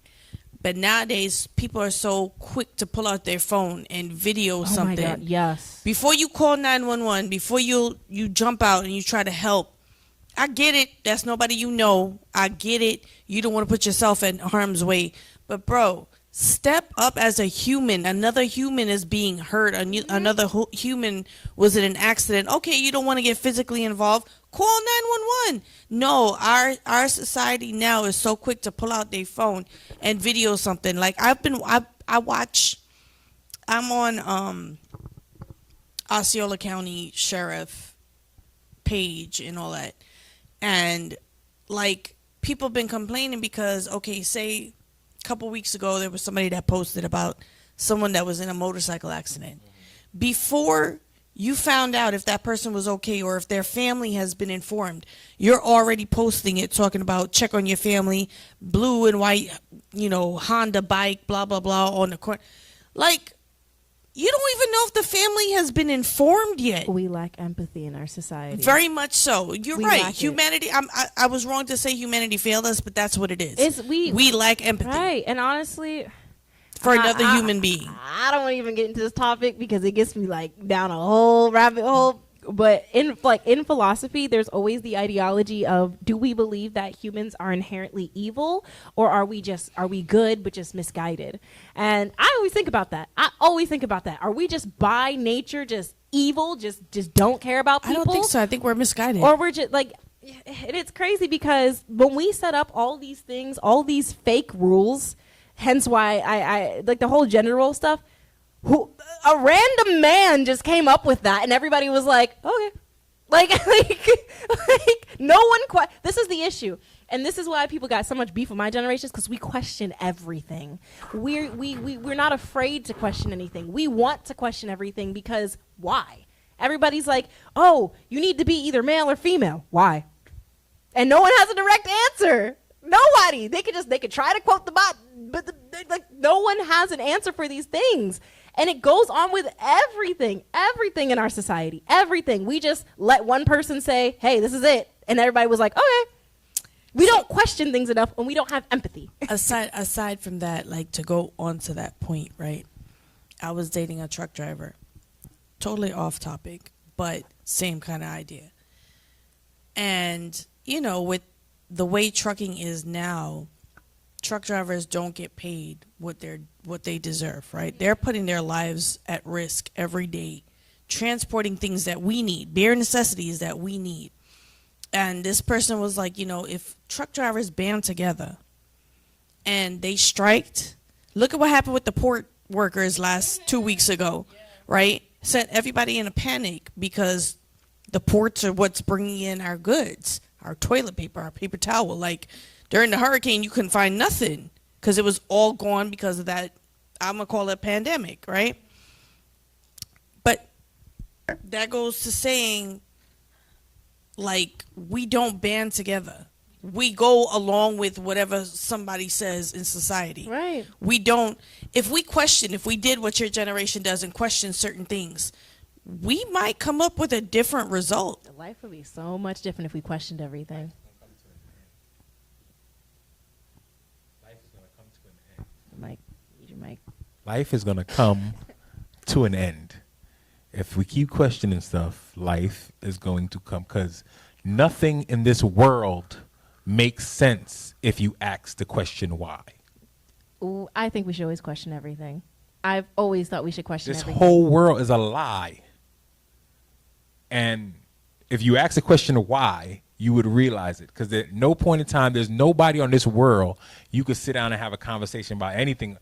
But nowadays, people are so quick to pull out their phone and video something.
Oh my God, yes.
Before you call 911, before you jump out and you try to help, I get it. That's nobody you know. I get it. You don't want to put yourself in harm's way. But, bro, step up as a human. Another human is being hurt. Another human was in an accident. Okay, you don't want to get physically involved. Call 911. No, our society now is so quick to pull out their phone and video something. Like I watch. I'm on Osceola County Sheriff page and all that, and like people have been complaining because say a couple weeks ago there was somebody that posted about someone that was in a motorcycle accident. Before you found out if that person was okay or if their family has been informed, you're already posting it, talking about check on your family, blue and white, Honda bike, blah blah blah on the corner. Like, you don't even know if the family has been informed yet.
We lack empathy in our society.
Very much so. You're
We
right.
lack it.
Humanity. I was wrong to say humanity failed us, but that's what it is. We lack empathy
Right, and honestly,
for another human being.
I don't want to even get into this topic because it gets me like down a whole rabbit hole. But in philosophy, there's always the ideology of, do we believe that humans are inherently evil, or are we good but just misguided? And I always think about that. Are we just by nature just evil, just don't care about people?
I don't think so. I think we're misguided.
Or we're just like, and it's crazy because when we set up all these things, all these fake rules, hence why I like the whole gender role stuff. A random man just came up with that, and everybody was like, okay. Like no one this is the issue. And this is why people got so much beef with my generation, because we question everything. We're not afraid to question anything. We want to question everything because why? Everybody's like, oh, you need to be either male or female. Why? And no one has a direct answer. Nobody. They could try to quote the bot, but no one has an answer for these things. And it goes on with everything in our society, everything. We just let one person say, hey, this is it. And everybody was like, okay. We don't question things enough, and we don't have empathy.
Aside from that, like, to go on to that point, right? I was dating a truck driver. Totally off topic, but same kind of idea. And, with the way trucking is now, truck drivers don't get paid what they deserve, right? They're putting their lives at risk every day, transporting things that we need, bare necessities that we need. And this person was like, if truck drivers band together and they striked, look at what happened with the port workers last 2 weeks ago, right? Sent everybody in a panic because the ports are what's bringing in our goods, our toilet paper, our paper towel. Like, during the hurricane, you couldn't find nothing because it was all gone because of that, I'm going to call it pandemic, right? But that goes to saying, like, we don't band together. We go along with whatever somebody says in society.
Right.
We don't, if we did what your generation does and question certain things, we might come up with a different result.
Life would be so much different if we questioned everything. Mike, use your mic.
Life is going to come to an end. If we keep questioning stuff, life is going to come, because nothing in this world makes sense if you ask the question why.
Ooh, I think we should always question everything. I've always thought we should question
This
everything.
whole world is a lie. And if you ask the question why, you would realize it, because at no point in time, there's nobody on this world you could sit down and have a conversation about anything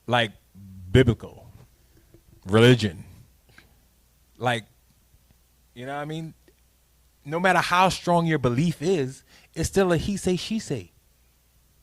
like biblical, religion. Like, you know what I mean? No matter how strong your belief is, it's still a he say, she say.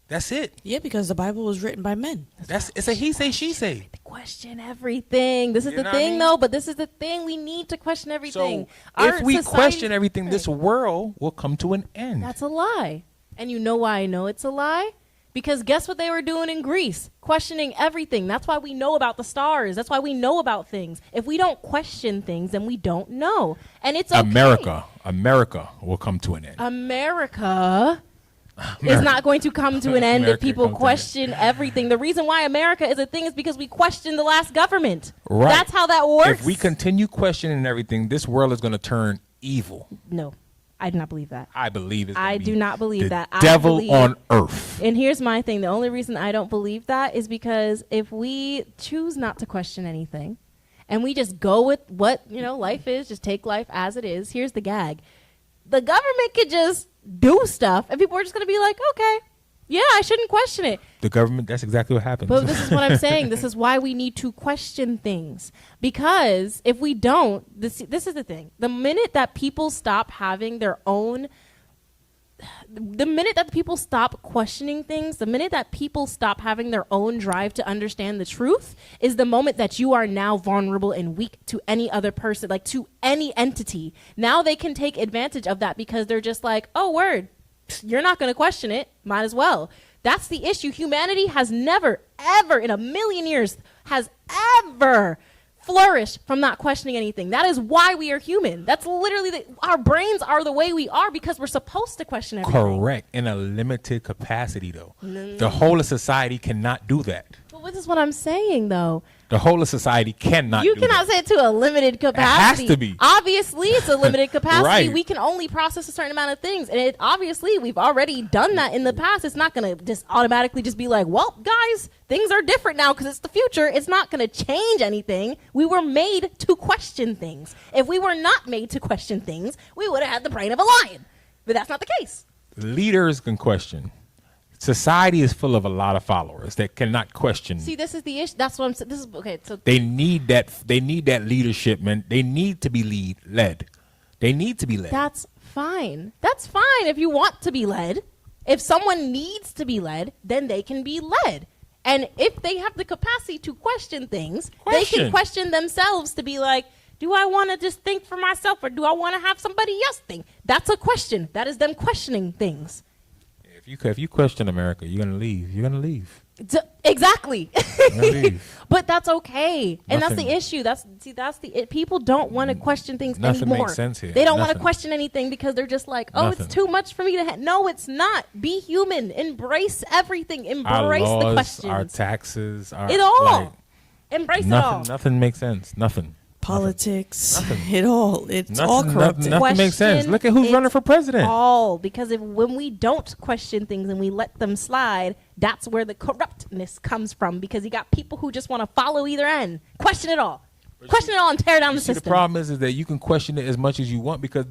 That's it.
Yeah, because the Bible was written by men.
It's a he say, she say.
Question everything. This is
You
the
know what I
thing,
mean?
though. But this is the thing. We need to question everything.
So if we
society-
question everything, this world will come to an end.
That's a lie. And you know why I know it's a lie? Because guess what they were doing in Greece? Questioning everything. That's why we know about the stars. That's why we know about things. If we don't question things, then we don't know. And it's okay.
America will come to an end.
America is not going to come to an end if
America
people
come to an
question everything. The reason why America is a thing is because we question the last government.
Right.
That's how that works.
If we continue questioning everything, this world is going to turn evil.
No. I do not believe that.
I believe it's.
I
gonna
do
be
not believe
the
that. I
devil
believe-
on earth.
And here's my thing. The only reason I don't believe that is because if we choose not to question anything and we just go with what, life is, just take life as it is, here's the gag. The government could just do stuff and people are just going to be like, okay, yeah, I shouldn't question it.
The government. That's exactly what happens.
But this is what I'm saying. This is why we need to question things. Because if we don't, this is the thing. The minute that people stop having their own, the minute that people stop questioning things, the minute that people stop having their own drive to understand the truth is the moment that you are now vulnerable and weak to any other person, like to any entity. Now they can take advantage of that because they're just like, oh, word. You're not going to question it. Might as well. That's the issue. Humanity has never, ever in a million years has ever flourished from not questioning anything. That is why we are human. That's literally our brains are the way we are because we're supposed to question everything.
Correct. In a limited capacity, though. The whole of society cannot do that.
But this is what I'm saying, though.
The whole of society cannot
You
do
cannot
that.
say it to a limited capacity.
to be.
Obviously, it's a limited capacity.
Right.
We can only process a certain amount of things. And obviously, we've already done that in the past. It's not going to just automatically just be like, well, guys, things are different now because it's the future. It's not going to change anything. We were made to question things. If we were not made to question things, we would have had the brain of a lion. But that's not the case.
Leaders can question. Society is full of a lot of followers that cannot question.
See, this is the issue. That's what I'm saying. This is okay. So
They need that. They need that leadership, man. They need to be led. They need to be led.
that's fine. That's fine if you want to be led. If someone needs to be led, then they can be led. And if they have the capacity to question things, they can question themselves to be like, do I want to just think for myself or do I want to have somebody else think? That's a question. That is them questioning things.
If you question America, you're gonna leave. You're gonna leave.
Exactly.
You're gonna leave.
But that's okay. And that's
Nothing-
the issue. People don't want to question things
Nothing
anymore.
makes sense here.
They don't want to
Nothing.
question anything because they're just like, oh,
Nothing.
it's too much for me to No, it's not. Be human. Embrace everything.
Our
Embrace the
laws,
questions.
our taxes, our
It all.
like,
Embrace it all.
nothing makes sense. Nothing.
Politics,
Nothing.
it all. It's all
Nothing,
corrupted.
nothing makes sense.
Question
Look at who's
it
running for president.
All because when we don't question things and we let them slide, that's where the corruptness comes from. Because you got people who just want to follow either end. Question it all. Question it all and tear down the
See,
system.
the problem is that you can question it as much as you want because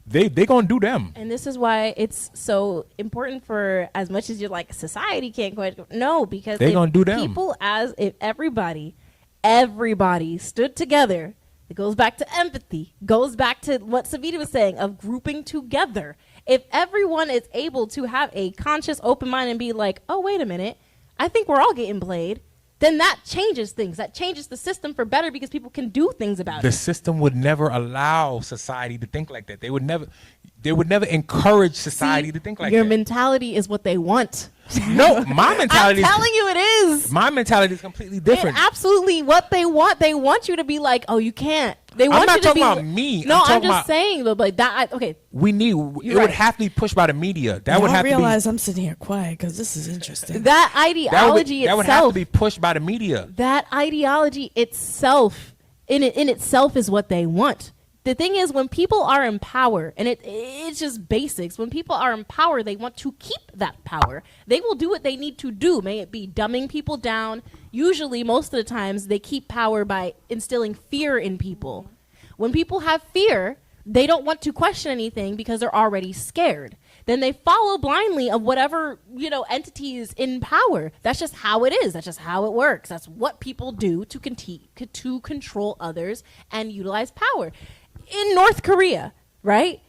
they gonna do them.
And this is why it's so important for as much as you're like society can't question. No, because
They
if
gonna do them.
people if everybody stood together. It goes back to empathy. Goes back to what Savita was saying of grouping together. If everyone is able to have a conscious, open mind and be like, oh, wait a minute, I think we're all getting played, then that changes things. That changes the system for better because people can do things about
The
it.
system would never allow society to think like that. They would never encourage society to think like
Your
that.
mentality is what they want.
No, my
I'm
mentality.
telling you, it is.
My mentality is completely different.
It's absolutely what they want. They want you to be like, oh, you can't. They
I'm
want
not
you to
talking
be
about me.
No,
I'm
I'm
talking
just
about-
saying though, but that okay.
We need. It
You're
would
right.
have to be pushed by the media. That would
Y'all
have
realize I'm sitting here quiet because this is interesting.
That
to be.
ideology
That would have to
itself.
be pushed by the media.
That ideology itself, in itself, is what they want. The thing is, when people are in power, and it's just basics. When people are in power, they want to keep that power. They will do what they need to do. May it be dumbing people down. Usually, most of the times, they keep power by instilling fear in people. When people have fear, they don't want to question anything because they're already scared. Then they follow blindly of whatever, entity is in power. That's just how it is. That's just how it works. That's what people do to control others and utilize power. In North Korea, right?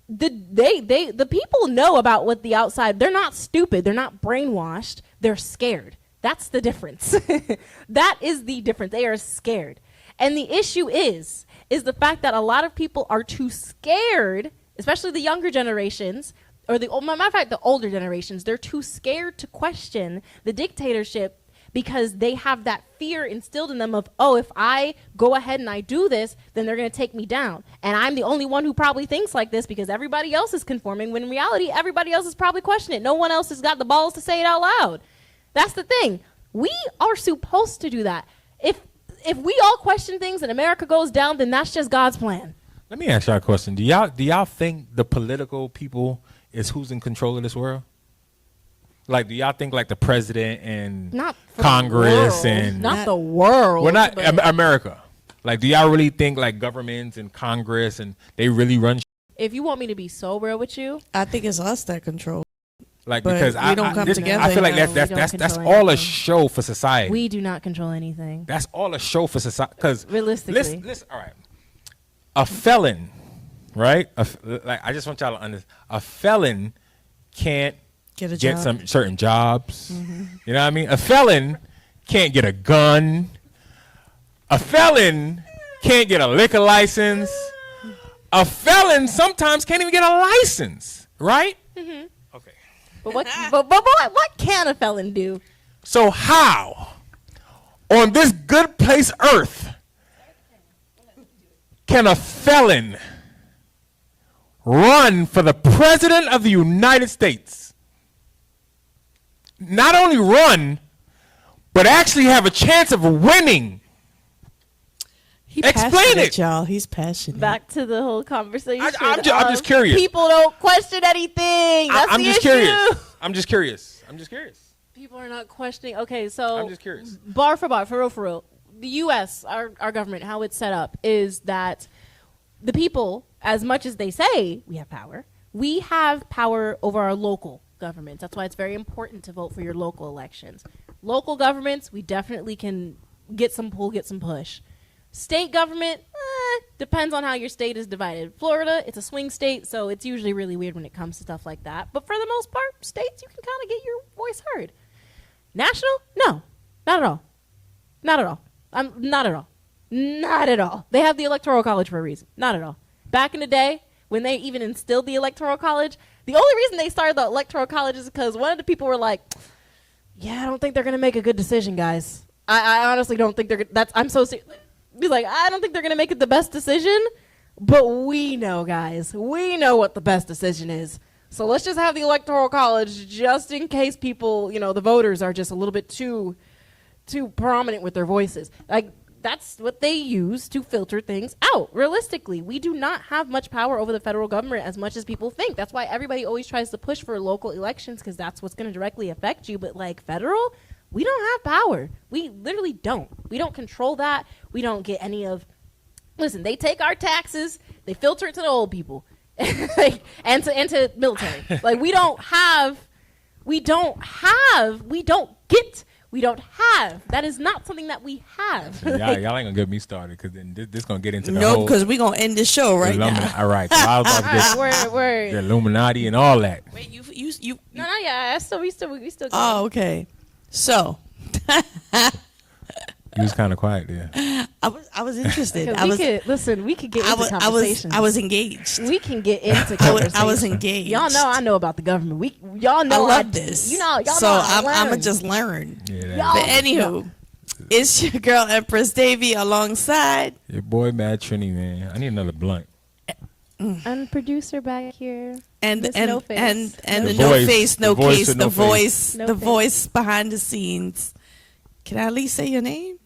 The people know about what the outside. They're not stupid. They're not brainwashed. They're scared. That's the difference. That is the difference. They are scared. And the issue is the fact that a lot of people are too scared, especially the younger generations, or matter of fact, the older generations. They're too scared to question the dictatorship because they have that fear instilled in them of, oh, if I go ahead and I do this, then they're going to take me down. And I'm the only one who probably thinks like this because everybody else is conforming, when in reality, everybody else is probably questioning it. No one else has got the balls to say it out loud. That's the thing. We are supposed to do that. If we all question things and America goes down, then that's just God's plan.
Let me ask y'all a question. Do y'all think the political people is who's in control of this world? Like, do y'all think like the president and
Not for
Congress
the world.
and
not the world.
well, not
but
America? Like, do y'all really think like governments and Congress and they really run?
if you want me to be so real with you,
I think it's us that control.
Like,
But
because
we don't come together.
I feel like
No,
that's
we
that's
don't
that's
control
all a
anything.
show for society.
we do not control anything.
That's all a show for society. Because
Realistically.
listen, all right. A felon, right? Like, I just want y'all to understand. A felon can't
Get a
get
job.
some certain jobs. You know what I mean? A felon can't get a gun. A felon can't get a liquor license. A felon sometimes can't even get a license, right? Okay.
But what can a felon do?
So how, on this good place earth, can a felon run for the president of the United States? Not only run, but actually have a chance of winning.
He
Explain
passionate,
it.
y'all. He's passionate.
Back to the whole conversation.
I'm just
of
curious.
People don't question anything. That's
I'm
the
just
issue.
curious. I'm just curious.
People are not questioning. Okay, so
I'm just curious.
Bar for bar, for real. The U.S., our government, how it's set up is that the people, as much as they say we have power over our local governments. That's why it's very important to vote for your local elections. Local governments, we definitely can get some pull, get some push. State government, depends on how your state is divided. Florida, it's a swing state, so it's usually really weird when it comes to stuff like that. But for the most part, states, you can kind of get your voice heard. National? No, not at all. Not at all. Not at all. Not at all. They have the Electoral College for a reason. Not at all. Back in the day, when they even instilled the Electoral College, the only reason they started the Electoral College is because one of the people were like, yeah, I don't think they're going to make a good decision, guys. I honestly don't think they're that's I'm so serious. He's like, I don't think they're going to make it the best decision, but we know, guys. We know what the best decision is. So let's just have the Electoral College just in case people, the voters are just a little bit too prominent with their voices. Like, that's what they use to filter things out. Realistically, we do not have much power over the federal government as much as people think. That's why everybody always tries to push for local elections, because that's what's going to directly affect you. But like federal, we don't have power. We literally don't. We don't control that. We don't get any of. Listen, they take our taxes. They filter it to the old people, and to military. Like, we don't have. That is not something that we have.
Y'all ain't gonna get me started, because then this gonna get into the
Nope,
whole
because we're going to end the show right now.
All right, so I was about to get
Word.
the Illuminati and all that.
Wait, you.
No, yeah. We still.
Oh, okay. So,
He was kind of quiet there.
I was interested.
We could get into conversations.
I was engaged.
We can get into conversations.
I was engaged.
Y'all know I know about the government. Y'all know
I love this.
Y'all
so
know
I'm
learn.
gonna just learn.
Yeah,
Y'all-
But anywho, it's your girl Empress Davy alongside.
your boy Mad Trini, man. I need another blunt.
And producer back here.
And
Miss
and
No Face.
and
The
the no
voice.
face, no
The voice
case,
with
the
no
voice,
No
the
face.
voice behind the scenes. Can I at least say your name?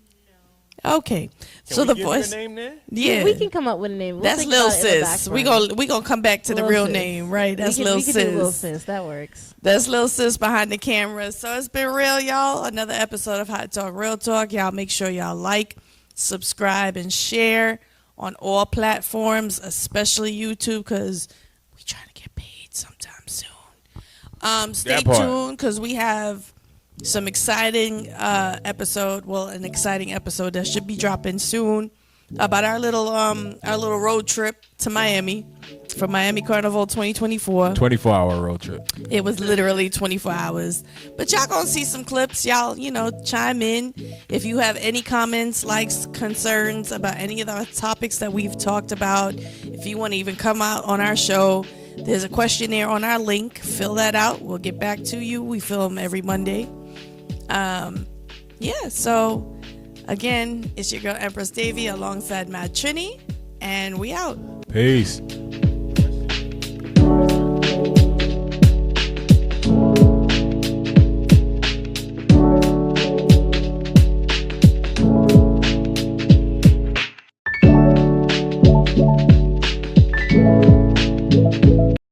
No. Okay. So the voice.
name there?
Yeah.
We can come up with a name. We'll
That's
think
Lil
about it in the
Sis.
background.
We gonna come back to the
Lil
real
Sis.
name, right? That's
we can,
Lil
we can do Lil
Sis.
Sis. That works.
That's Lil Sis behind the camera. So it's been real, y'all. Another episode of Hot Talk Real Talk. Y'all make sure y'all like, subscribe, and share on all platforms, especially YouTube, because we trying to get paid sometime soon. Stay
That part.
tuned, because we have some exciting an exciting episode that should be dropping soon about our little road trip to Miami for Miami Carnival 2024.
24-hour road trip.
It was literally 24 hours. But y'all gonna see some clips. Y'all, chime in. If you have any comments, likes, concerns about any of the topics that we've talked about, if you want to even come out on our show, there's a questionnaire on our link. Fill that out. We'll get back to you. We film every Monday. So again, it's your girl Empress Davy alongside Mad Trini, and we out.
Peace.